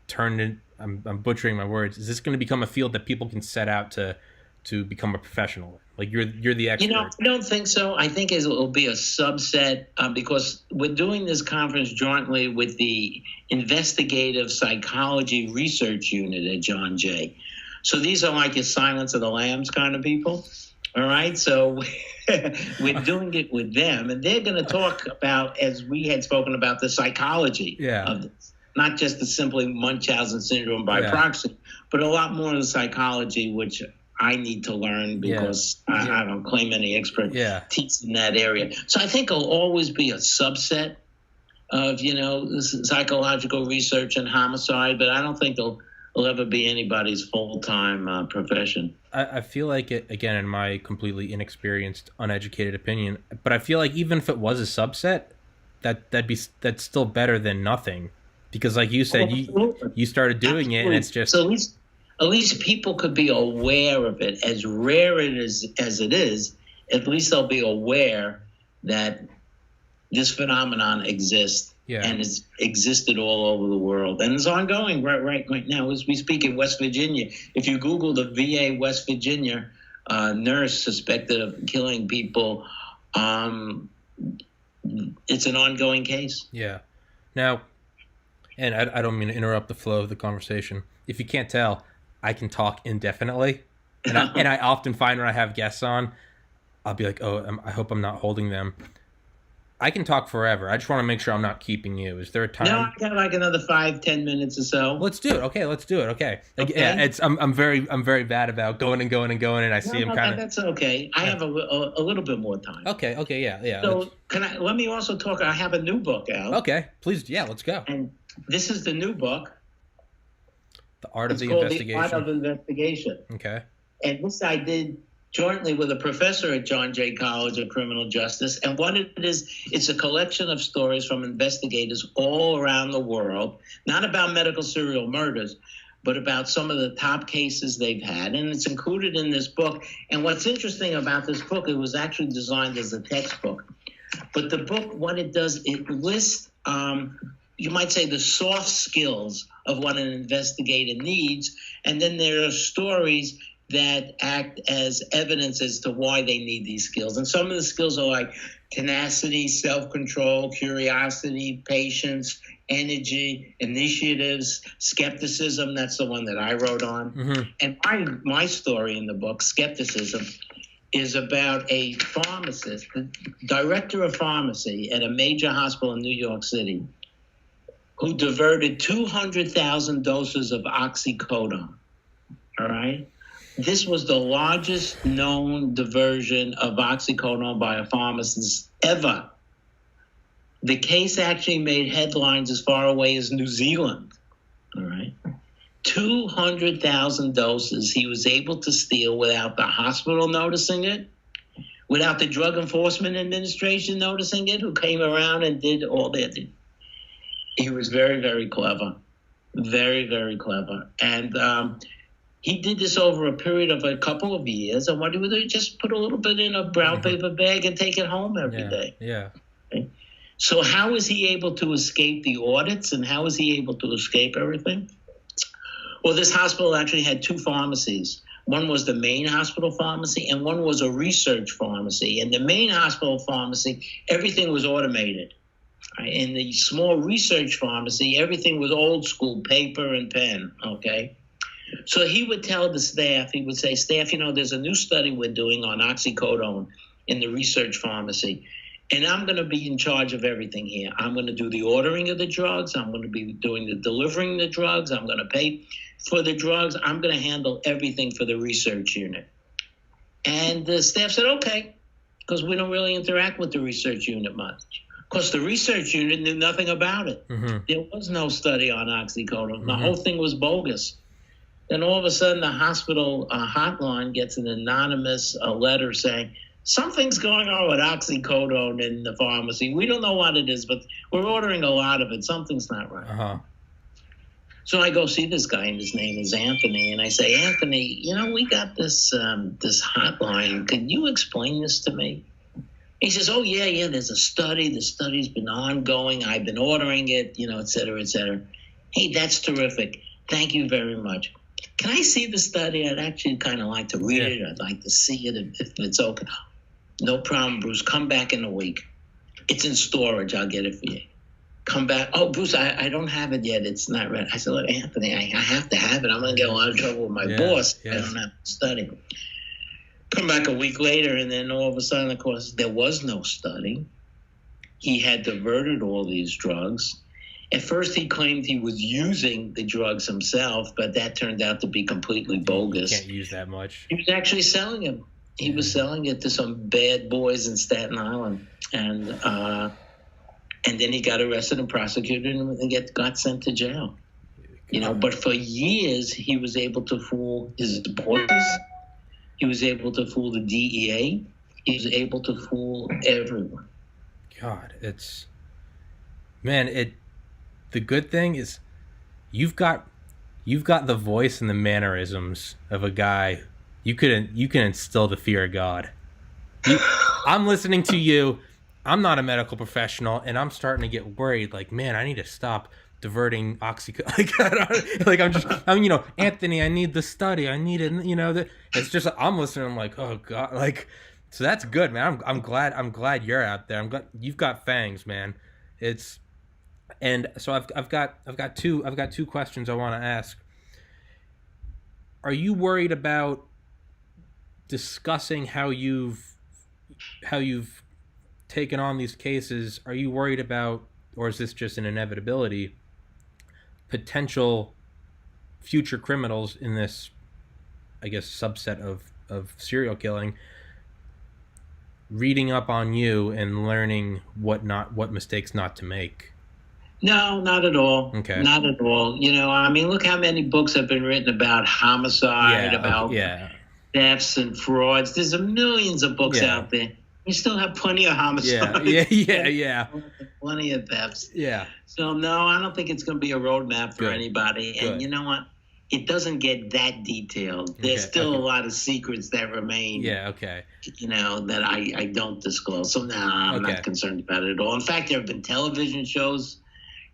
turned in, I'm butchering my words. Is this going to become a field that people can set out to to become a professional? Like you're the expert. I don't think so. I think it will be a subset because we're doing this conference jointly with the Investigative Psychology Research Unit at John Jay. So these are like your Silence of the Lambs kind of people. All right. So we're doing it with them, and they're going to talk about, as we had spoken about, the psychology of this. Not just the simply Munchausen syndrome by proxy, but a lot more of the psychology, which I need to learn because I don't claim any expertise in that area. So I think it'll always be a subset of, psychological research and homicide, but I don't think it'll ever be anybody's full-time profession. I feel like it, again, in my completely inexperienced, uneducated opinion, but I feel like even if it was a subset, that's still better than nothing. Because like you said, you started doing it, and it's just... So at least people could be aware of it. As rare as it is, at least they'll be aware that this phenomenon exists and it's existed all over the world. And it's ongoing right now as we speak in West Virginia. If you Google the VA West Virginia nurse suspected of killing people, it's an ongoing case. Yeah. Now... And I don't mean to interrupt the flow of the conversation. If you can't tell, I can talk indefinitely. And I often find when I have guests on, I'll be like, I hope I'm not holding them. I can talk forever. I just want to make sure I'm not keeping you. Is there a time? No, I got like another 5-10 minutes or so. Let's do it. Okay, let's do it. Okay. Yeah, I'm very bad about going, and I see him kind of. That's okay. I have a little bit more time. Okay. Yeah. So let me also talk. I have a new book out. Okay. Please. Yeah. Let's go. And this is the new book. The Art of the Investigation. The Art of Investigation. Okay. And this I did jointly with a professor at John Jay College of Criminal Justice. And what it is, it's a collection of stories from investigators all around the world, not about medical serial murders, but about some of the top cases they've had. And it's included in this book. And what's interesting about this book, it was actually designed as a textbook. But the book, what it does, it lists, you might say, the soft skills of what an investigator needs. And then there are stories that act as evidence as to why they need these skills. And some of the skills are like tenacity, self-control, curiosity, patience, energy, initiatives, skepticism. That's the one that I wrote on. Mm-hmm. And my story in the book, Skepticism, is about a pharmacist, the director of pharmacy at a major hospital in New York City, who diverted 200,000 doses of oxycodone. All right? This was the largest known diversion of oxycodone by a pharmacist ever. The case actually made headlines as far away as New Zealand. All right? 200,000 doses he was able to steal without the hospital noticing it, without the Drug Enforcement Administration noticing it, who came around and did all they did. He was very, very clever. Very, very clever. And he did this over a period of a couple of years. And what he would do, just put a little bit in a brown paper bag and take it home every day. Yeah. Okay? So how was he able to escape the audits, and how was he able to escape everything? Well, this hospital actually had two pharmacies. One was the main hospital pharmacy, and one was a research pharmacy. And the main hospital pharmacy, everything was automated. In the small research pharmacy, everything was old school, paper and pen, okay? So he would tell the staff, he would say, staff, there's a new study we're doing on oxycodone in the research pharmacy, and I'm going to be in charge of everything here. I'm going to do the ordering of the drugs. I'm going to be doing the delivering the drugs. I'm going to pay for the drugs. I'm going to handle everything for the research unit. And the staff said, okay, because we don't really interact with the research unit much. Because the research unit knew nothing about it. Mm-hmm. There was no study on oxycodone. Mm-hmm. The whole thing was bogus. Then all of a sudden, the hospital hotline gets an anonymous letter saying, something's going on with oxycodone in the pharmacy. We don't know what it is, but we're ordering a lot of it. Something's not right. Uh-huh. So I go see this guy, and his name is Anthony. And I say, Anthony, we got this hotline. Can you explain this to me? He says, oh, yeah, there's a study. The study's been ongoing. I've been ordering it, et cetera, et cetera. Hey, that's terrific. Thank you very much. Can I see the study? I'd actually kind of like to read it. I'd like to see it if it's okay. No problem, Bruce. Come back in a week. It's in storage. I'll get it for you. Come back. Oh, Bruce, I don't have it yet. It's not ready. I said, look, Anthony, I have to have it. I'm going to get a lot of trouble with my boss. I don't have to study. Come back a week later, and then all of a sudden, of course, there was no study. He had diverted all these drugs. At first, he claimed he was using the drugs himself, but that turned out to be completely bogus. You can't use that much. He was actually selling them. He was selling it to some bad boys in Staten Island. And then he got arrested and prosecuted and got sent to jail. But for years, he was able to fool his bosses. He was able to fool the DEA. He was able to fool everyone. God, the good thing is you've got the voice and the mannerisms of a guy. You can instill the fear of God. I'm listening to you. I'm not a medical professional, and I'm starting to get worried. Like, man, I need to stop diverting oxycodone. Anthony, I need the study. I need it. It's just I'm listening. I'm like, oh God, so that's good, man. I'm glad you're out there. I'm glad you've got fangs, man. And so I've got two questions I want to ask. Are you worried about discussing how you've taken on these cases? Are you worried about, or is this just an inevitability, potential future criminals in this, I guess, subset of serial killing reading up on you and learning what mistakes not to make? No, not at all. Okay. Not at all. Look how many books have been written about homicide, about thefts and frauds. There's millions of books out there. We still have plenty of homicides. Yeah. Plenty of thefts. Yeah. So, no, I don't think it's going to be a roadmap for anybody. And you know what? It doesn't get that detailed. There's still a lot of secrets that remain. Yeah, okay. That I don't disclose. So, no, I'm not concerned about it at all. In fact, there have been television shows,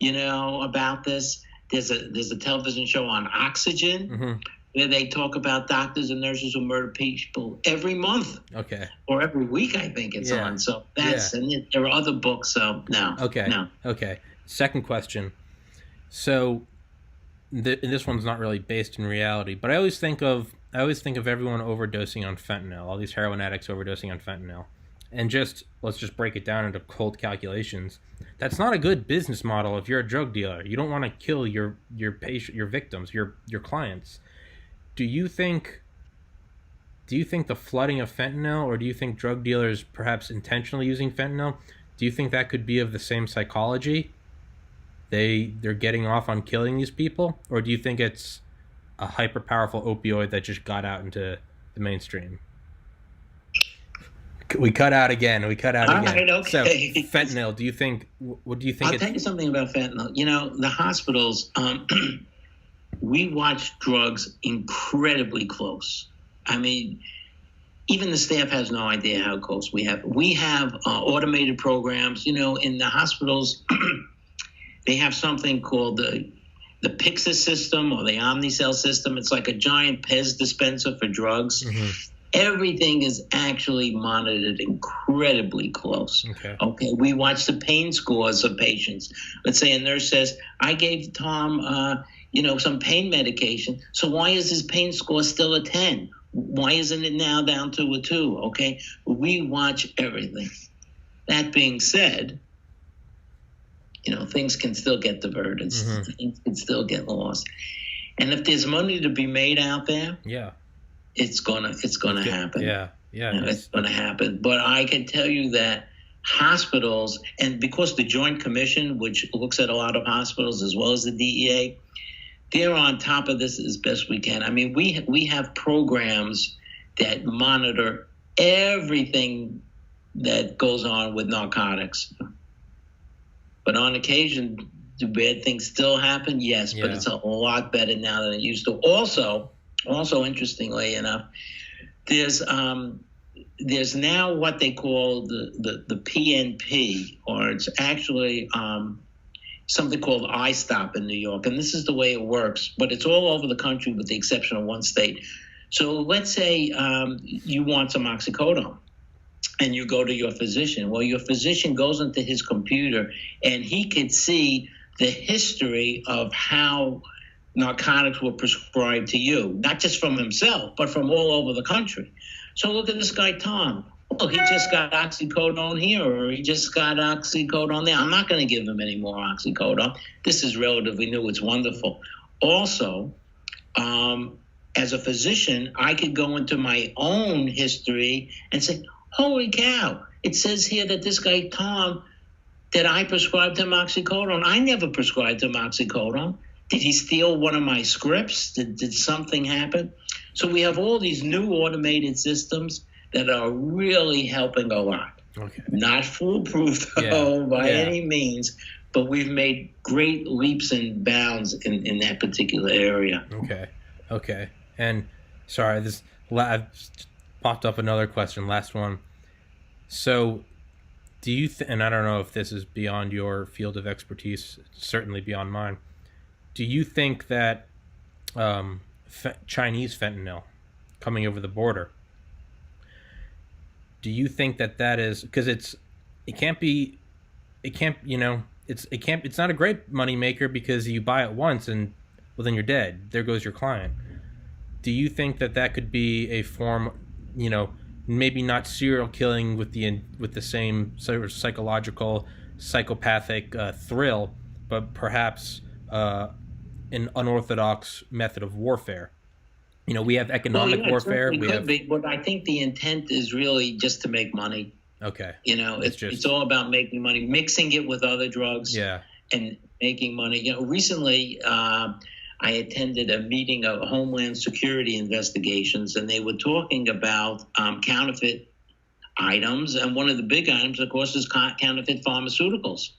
about this. There's a television show on Oxygen where they talk about doctors and nurses who murder people every month. Okay. Or every week, I think it's on. So and there are other books. So no. Okay. No. Okay. Second question. So this one's not really based in reality, but I always think of everyone overdosing on fentanyl. All these heroin addicts overdosing on fentanyl. And let's just break it down into cold calculations. That's not a good business model if you're a drug dealer. You don't want to kill your patient, your victims, your clients. Do you think the flooding of fentanyl, or do you think drug dealers perhaps intentionally using fentanyl, do you think that could be of the same psychology? They're getting off on killing these people, or do you think it's a hyper powerful opioid that just got out into the mainstream? We cut out again. All right, okay. So fentanyl, what do you think? I'll tell you something about fentanyl. The hospitals, we watch drugs incredibly close. Even the staff has no idea how close we have. We have automated programs. In the hospitals, they have something called the Pyxis system or the Omnicell system. It's like a giant Pez dispenser for drugs. Mm-hmm. Everything is actually monitored incredibly close. Okay. We watch the pain scores of patients. Let's say a nurse says, I gave Tom, some pain medication. So why is his pain score still a 10? Why isn't it now down to a 2? Okay. We watch everything. That being said, things can still get diverted. Mm-hmm. Things can still get lost. And if there's money to be made out there, it's gonna happen. It's gonna happen. But I can tell you that hospitals, and because the Joint Commission, which looks at a lot of hospitals as well as the DEA, they're on top of this as best we can. We have programs that monitor everything that goes on with narcotics. But on occasion, do bad things still happen? Yes, but it's a lot better now than it used to. Also, interestingly enough, there's now what they call the PNP, or it's actually something called I-Stop in New York, and this is the way it works, but it's all over the country with the exception of one state. So let's say you want some oxycodone, and you go to your physician. Well, your physician goes into his computer, and he could see the history of how narcotics were prescribed to you, not just from himself, but from all over the country. So look at this guy, Tom. Oh, he just got oxycodone here, or he just got oxycodone there. I'm not going to give him any more oxycodone. This is relatively new. It's wonderful. Also, as a physician, I could go into my own history and say, holy cow, it says here that this guy, Tom, that I prescribed him oxycodone. I never prescribed him oxycodone. Did he steal one of my scripts? Did something happen? So we have all these new automated systems that are really helping a lot. Okay. Not foolproof, though, by any means, but we've made great leaps and bounds in that particular area. Okay. And sorry, I've popped up another question, last one. So do you and I don't know if this is beyond your field of expertise, certainly beyond mine. Do you think that Chinese fentanyl coming over the border, do you think that is because it's not a great money maker because you buy it once and well then you're dead, there goes your client. Do you think that could be a form, maybe not serial killing with the same sort of psychological psychopathic thrill, but perhaps an unorthodox method of warfare? We have economic warfare. But I think the intent is really just to make money. Okay. It's all about making money, mixing it with other drugs. Yeah. And making money. Recently I attended a meeting of Homeland Security investigations, and they were talking about counterfeit items. And one of the big items, of course, is counterfeit pharmaceuticals.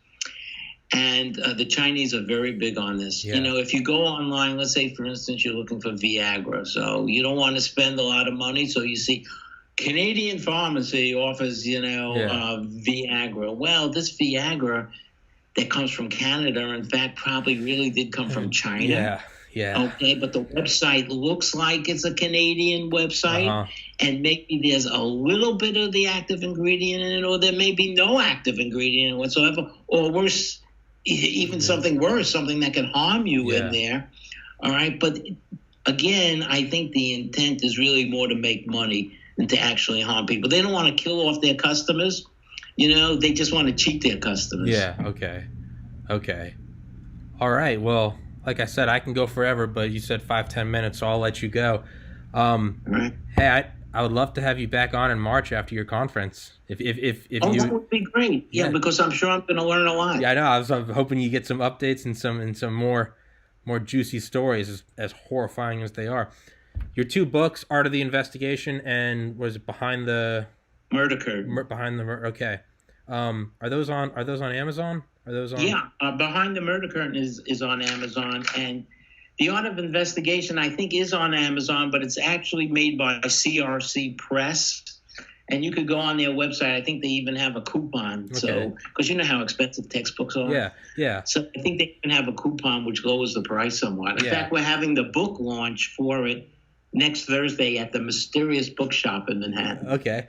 And the Chinese are very big on this. Yeah. If you go online, let's say, for instance, you're looking for Viagra. So you don't want to spend a lot of money. So you see Canadian pharmacy offers, Viagra. Well, this Viagra that comes from Canada, in fact, probably really did come from China. Yeah. Okay, but the website looks like it's a Canadian website, and maybe there's a little bit of the active ingredient in it, or there may be no active ingredient whatsoever, or worse, even something worse, something that can harm you in there. All right. But again, I think the intent is really more to make money than to actually harm people. They don't want to kill off their customers. They just want to cheat their customers. Yeah. Okay. All right. Well, like I said, I can go forever, but you said 5-10 minutes, so I'll let you go. Right. Hey, I would love to have you back on in March after your conference. If that would be great. Yeah, because I'm sure I'm going to learn a lot. Yeah, I know. I was hoping you get some updates and some more juicy stories, as horrifying as they are. Your two books, Art of the Investigation and was it Behind the Murder Curtain? Okay. Are those on Amazon? Are those on? Yeah, Behind the Murder Curtain is on Amazon, and The Art of Investigation, I think, is on Amazon, but it's actually made by CRC Press. And you could go on their website. I think they even have a coupon. Okay. So, because you know how expensive textbooks are. Yeah. So I think they even have a coupon which lowers the price somewhat. In fact, we're having the book launch for it next Thursday at the Mysterious Bookshop in Manhattan. Okay.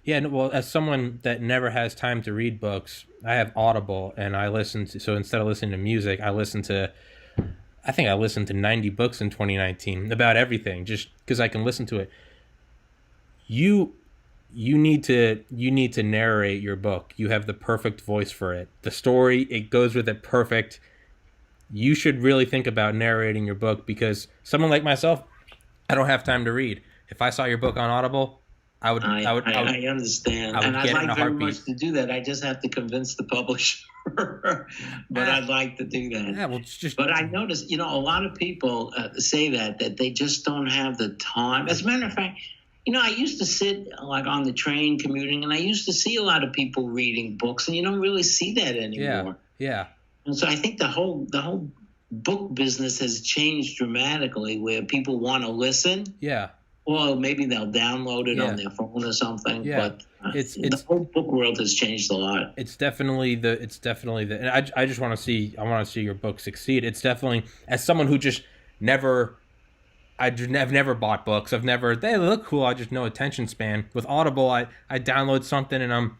And well, as someone that never has time to read books, I have Audible, and I listen to. So instead of listening to music, I listened to 90 books in 2019 about everything, just because I can listen to it. You need to narrate your book. You have the perfect voice for it. The story, it goes with it perfect. You should really think about narrating your book, because someone like myself, I don't have time to read. If I saw your book on Audible, I understand. I'd like very much to do that. I just have to convince the publisher. But I'd like to do that. Yeah, well, but I noticed, a lot of people say that they just don't have the time. As a matter of fact, I used to sit like on the train commuting, and I used to see a lot of people reading books, and you don't really see that anymore. Yeah. And so I think the whole book business has changed dramatically, where people want to listen. Yeah. Well, maybe they'll download it Yeah. on their phone or something. Yeah. But It's the whole book world has changed a lot. it's definitely the and I just want to see your book succeed. It's definitely, as someone who just never I've never bought books. They look cool. I just no attention span. With Audible, I download something and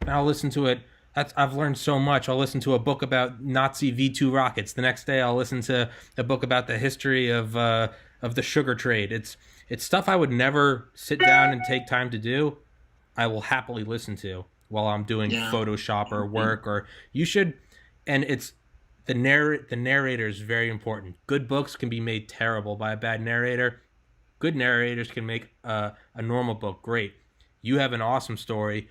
I'll listen to it. I've learned so much. I'll listen to a book about Nazi V2 rockets. The next day I'll listen to a book about the history of the sugar trade. It's stuff I would never sit down and take time to do. I will happily listen to while I'm doing Photoshop or work. Or you should, and it's the narrator is very important. Good books can be made terrible by a bad narrator. Good narrators can make a normal book great. You have an awesome story.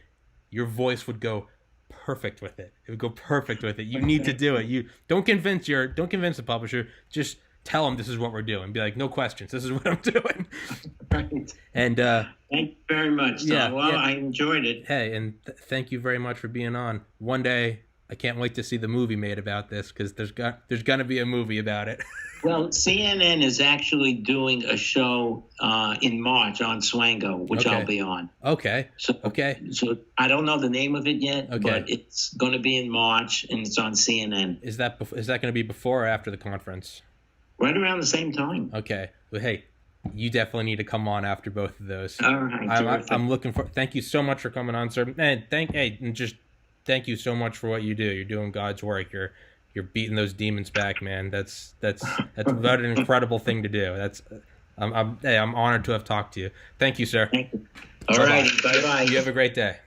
Your voice would go perfect with it. It would go perfect with it. You need to do it. You don't convince the publisher. Just tell them this is what we're doing. Be like, no questions. This is what I'm doing. Right. And thank you very much. Yeah, Well, I enjoyed it. Hey, and thank you very much for being on. One day, I can't wait to see the movie made about this, because there's gonna be a movie about it. Well, CNN is actually doing a show in March on Swango, which Okay. I'll be on. Okay. So I don't know the name of it yet, but it's going to be in March, and it's on CNN. Is that going to be before or after the conference? Right around the same time. Okay. Well, hey, you definitely need to come on after both of those. All right. I'm looking for. Thank you so much for coming on, sir. And thank you so much for what you do. You're doing God's work. You're beating those demons back, man. That's what an incredible thing to do. I'm honored to have talked to you. Thank you, sir. Thank you. All right. Bye-bye. You have a great day.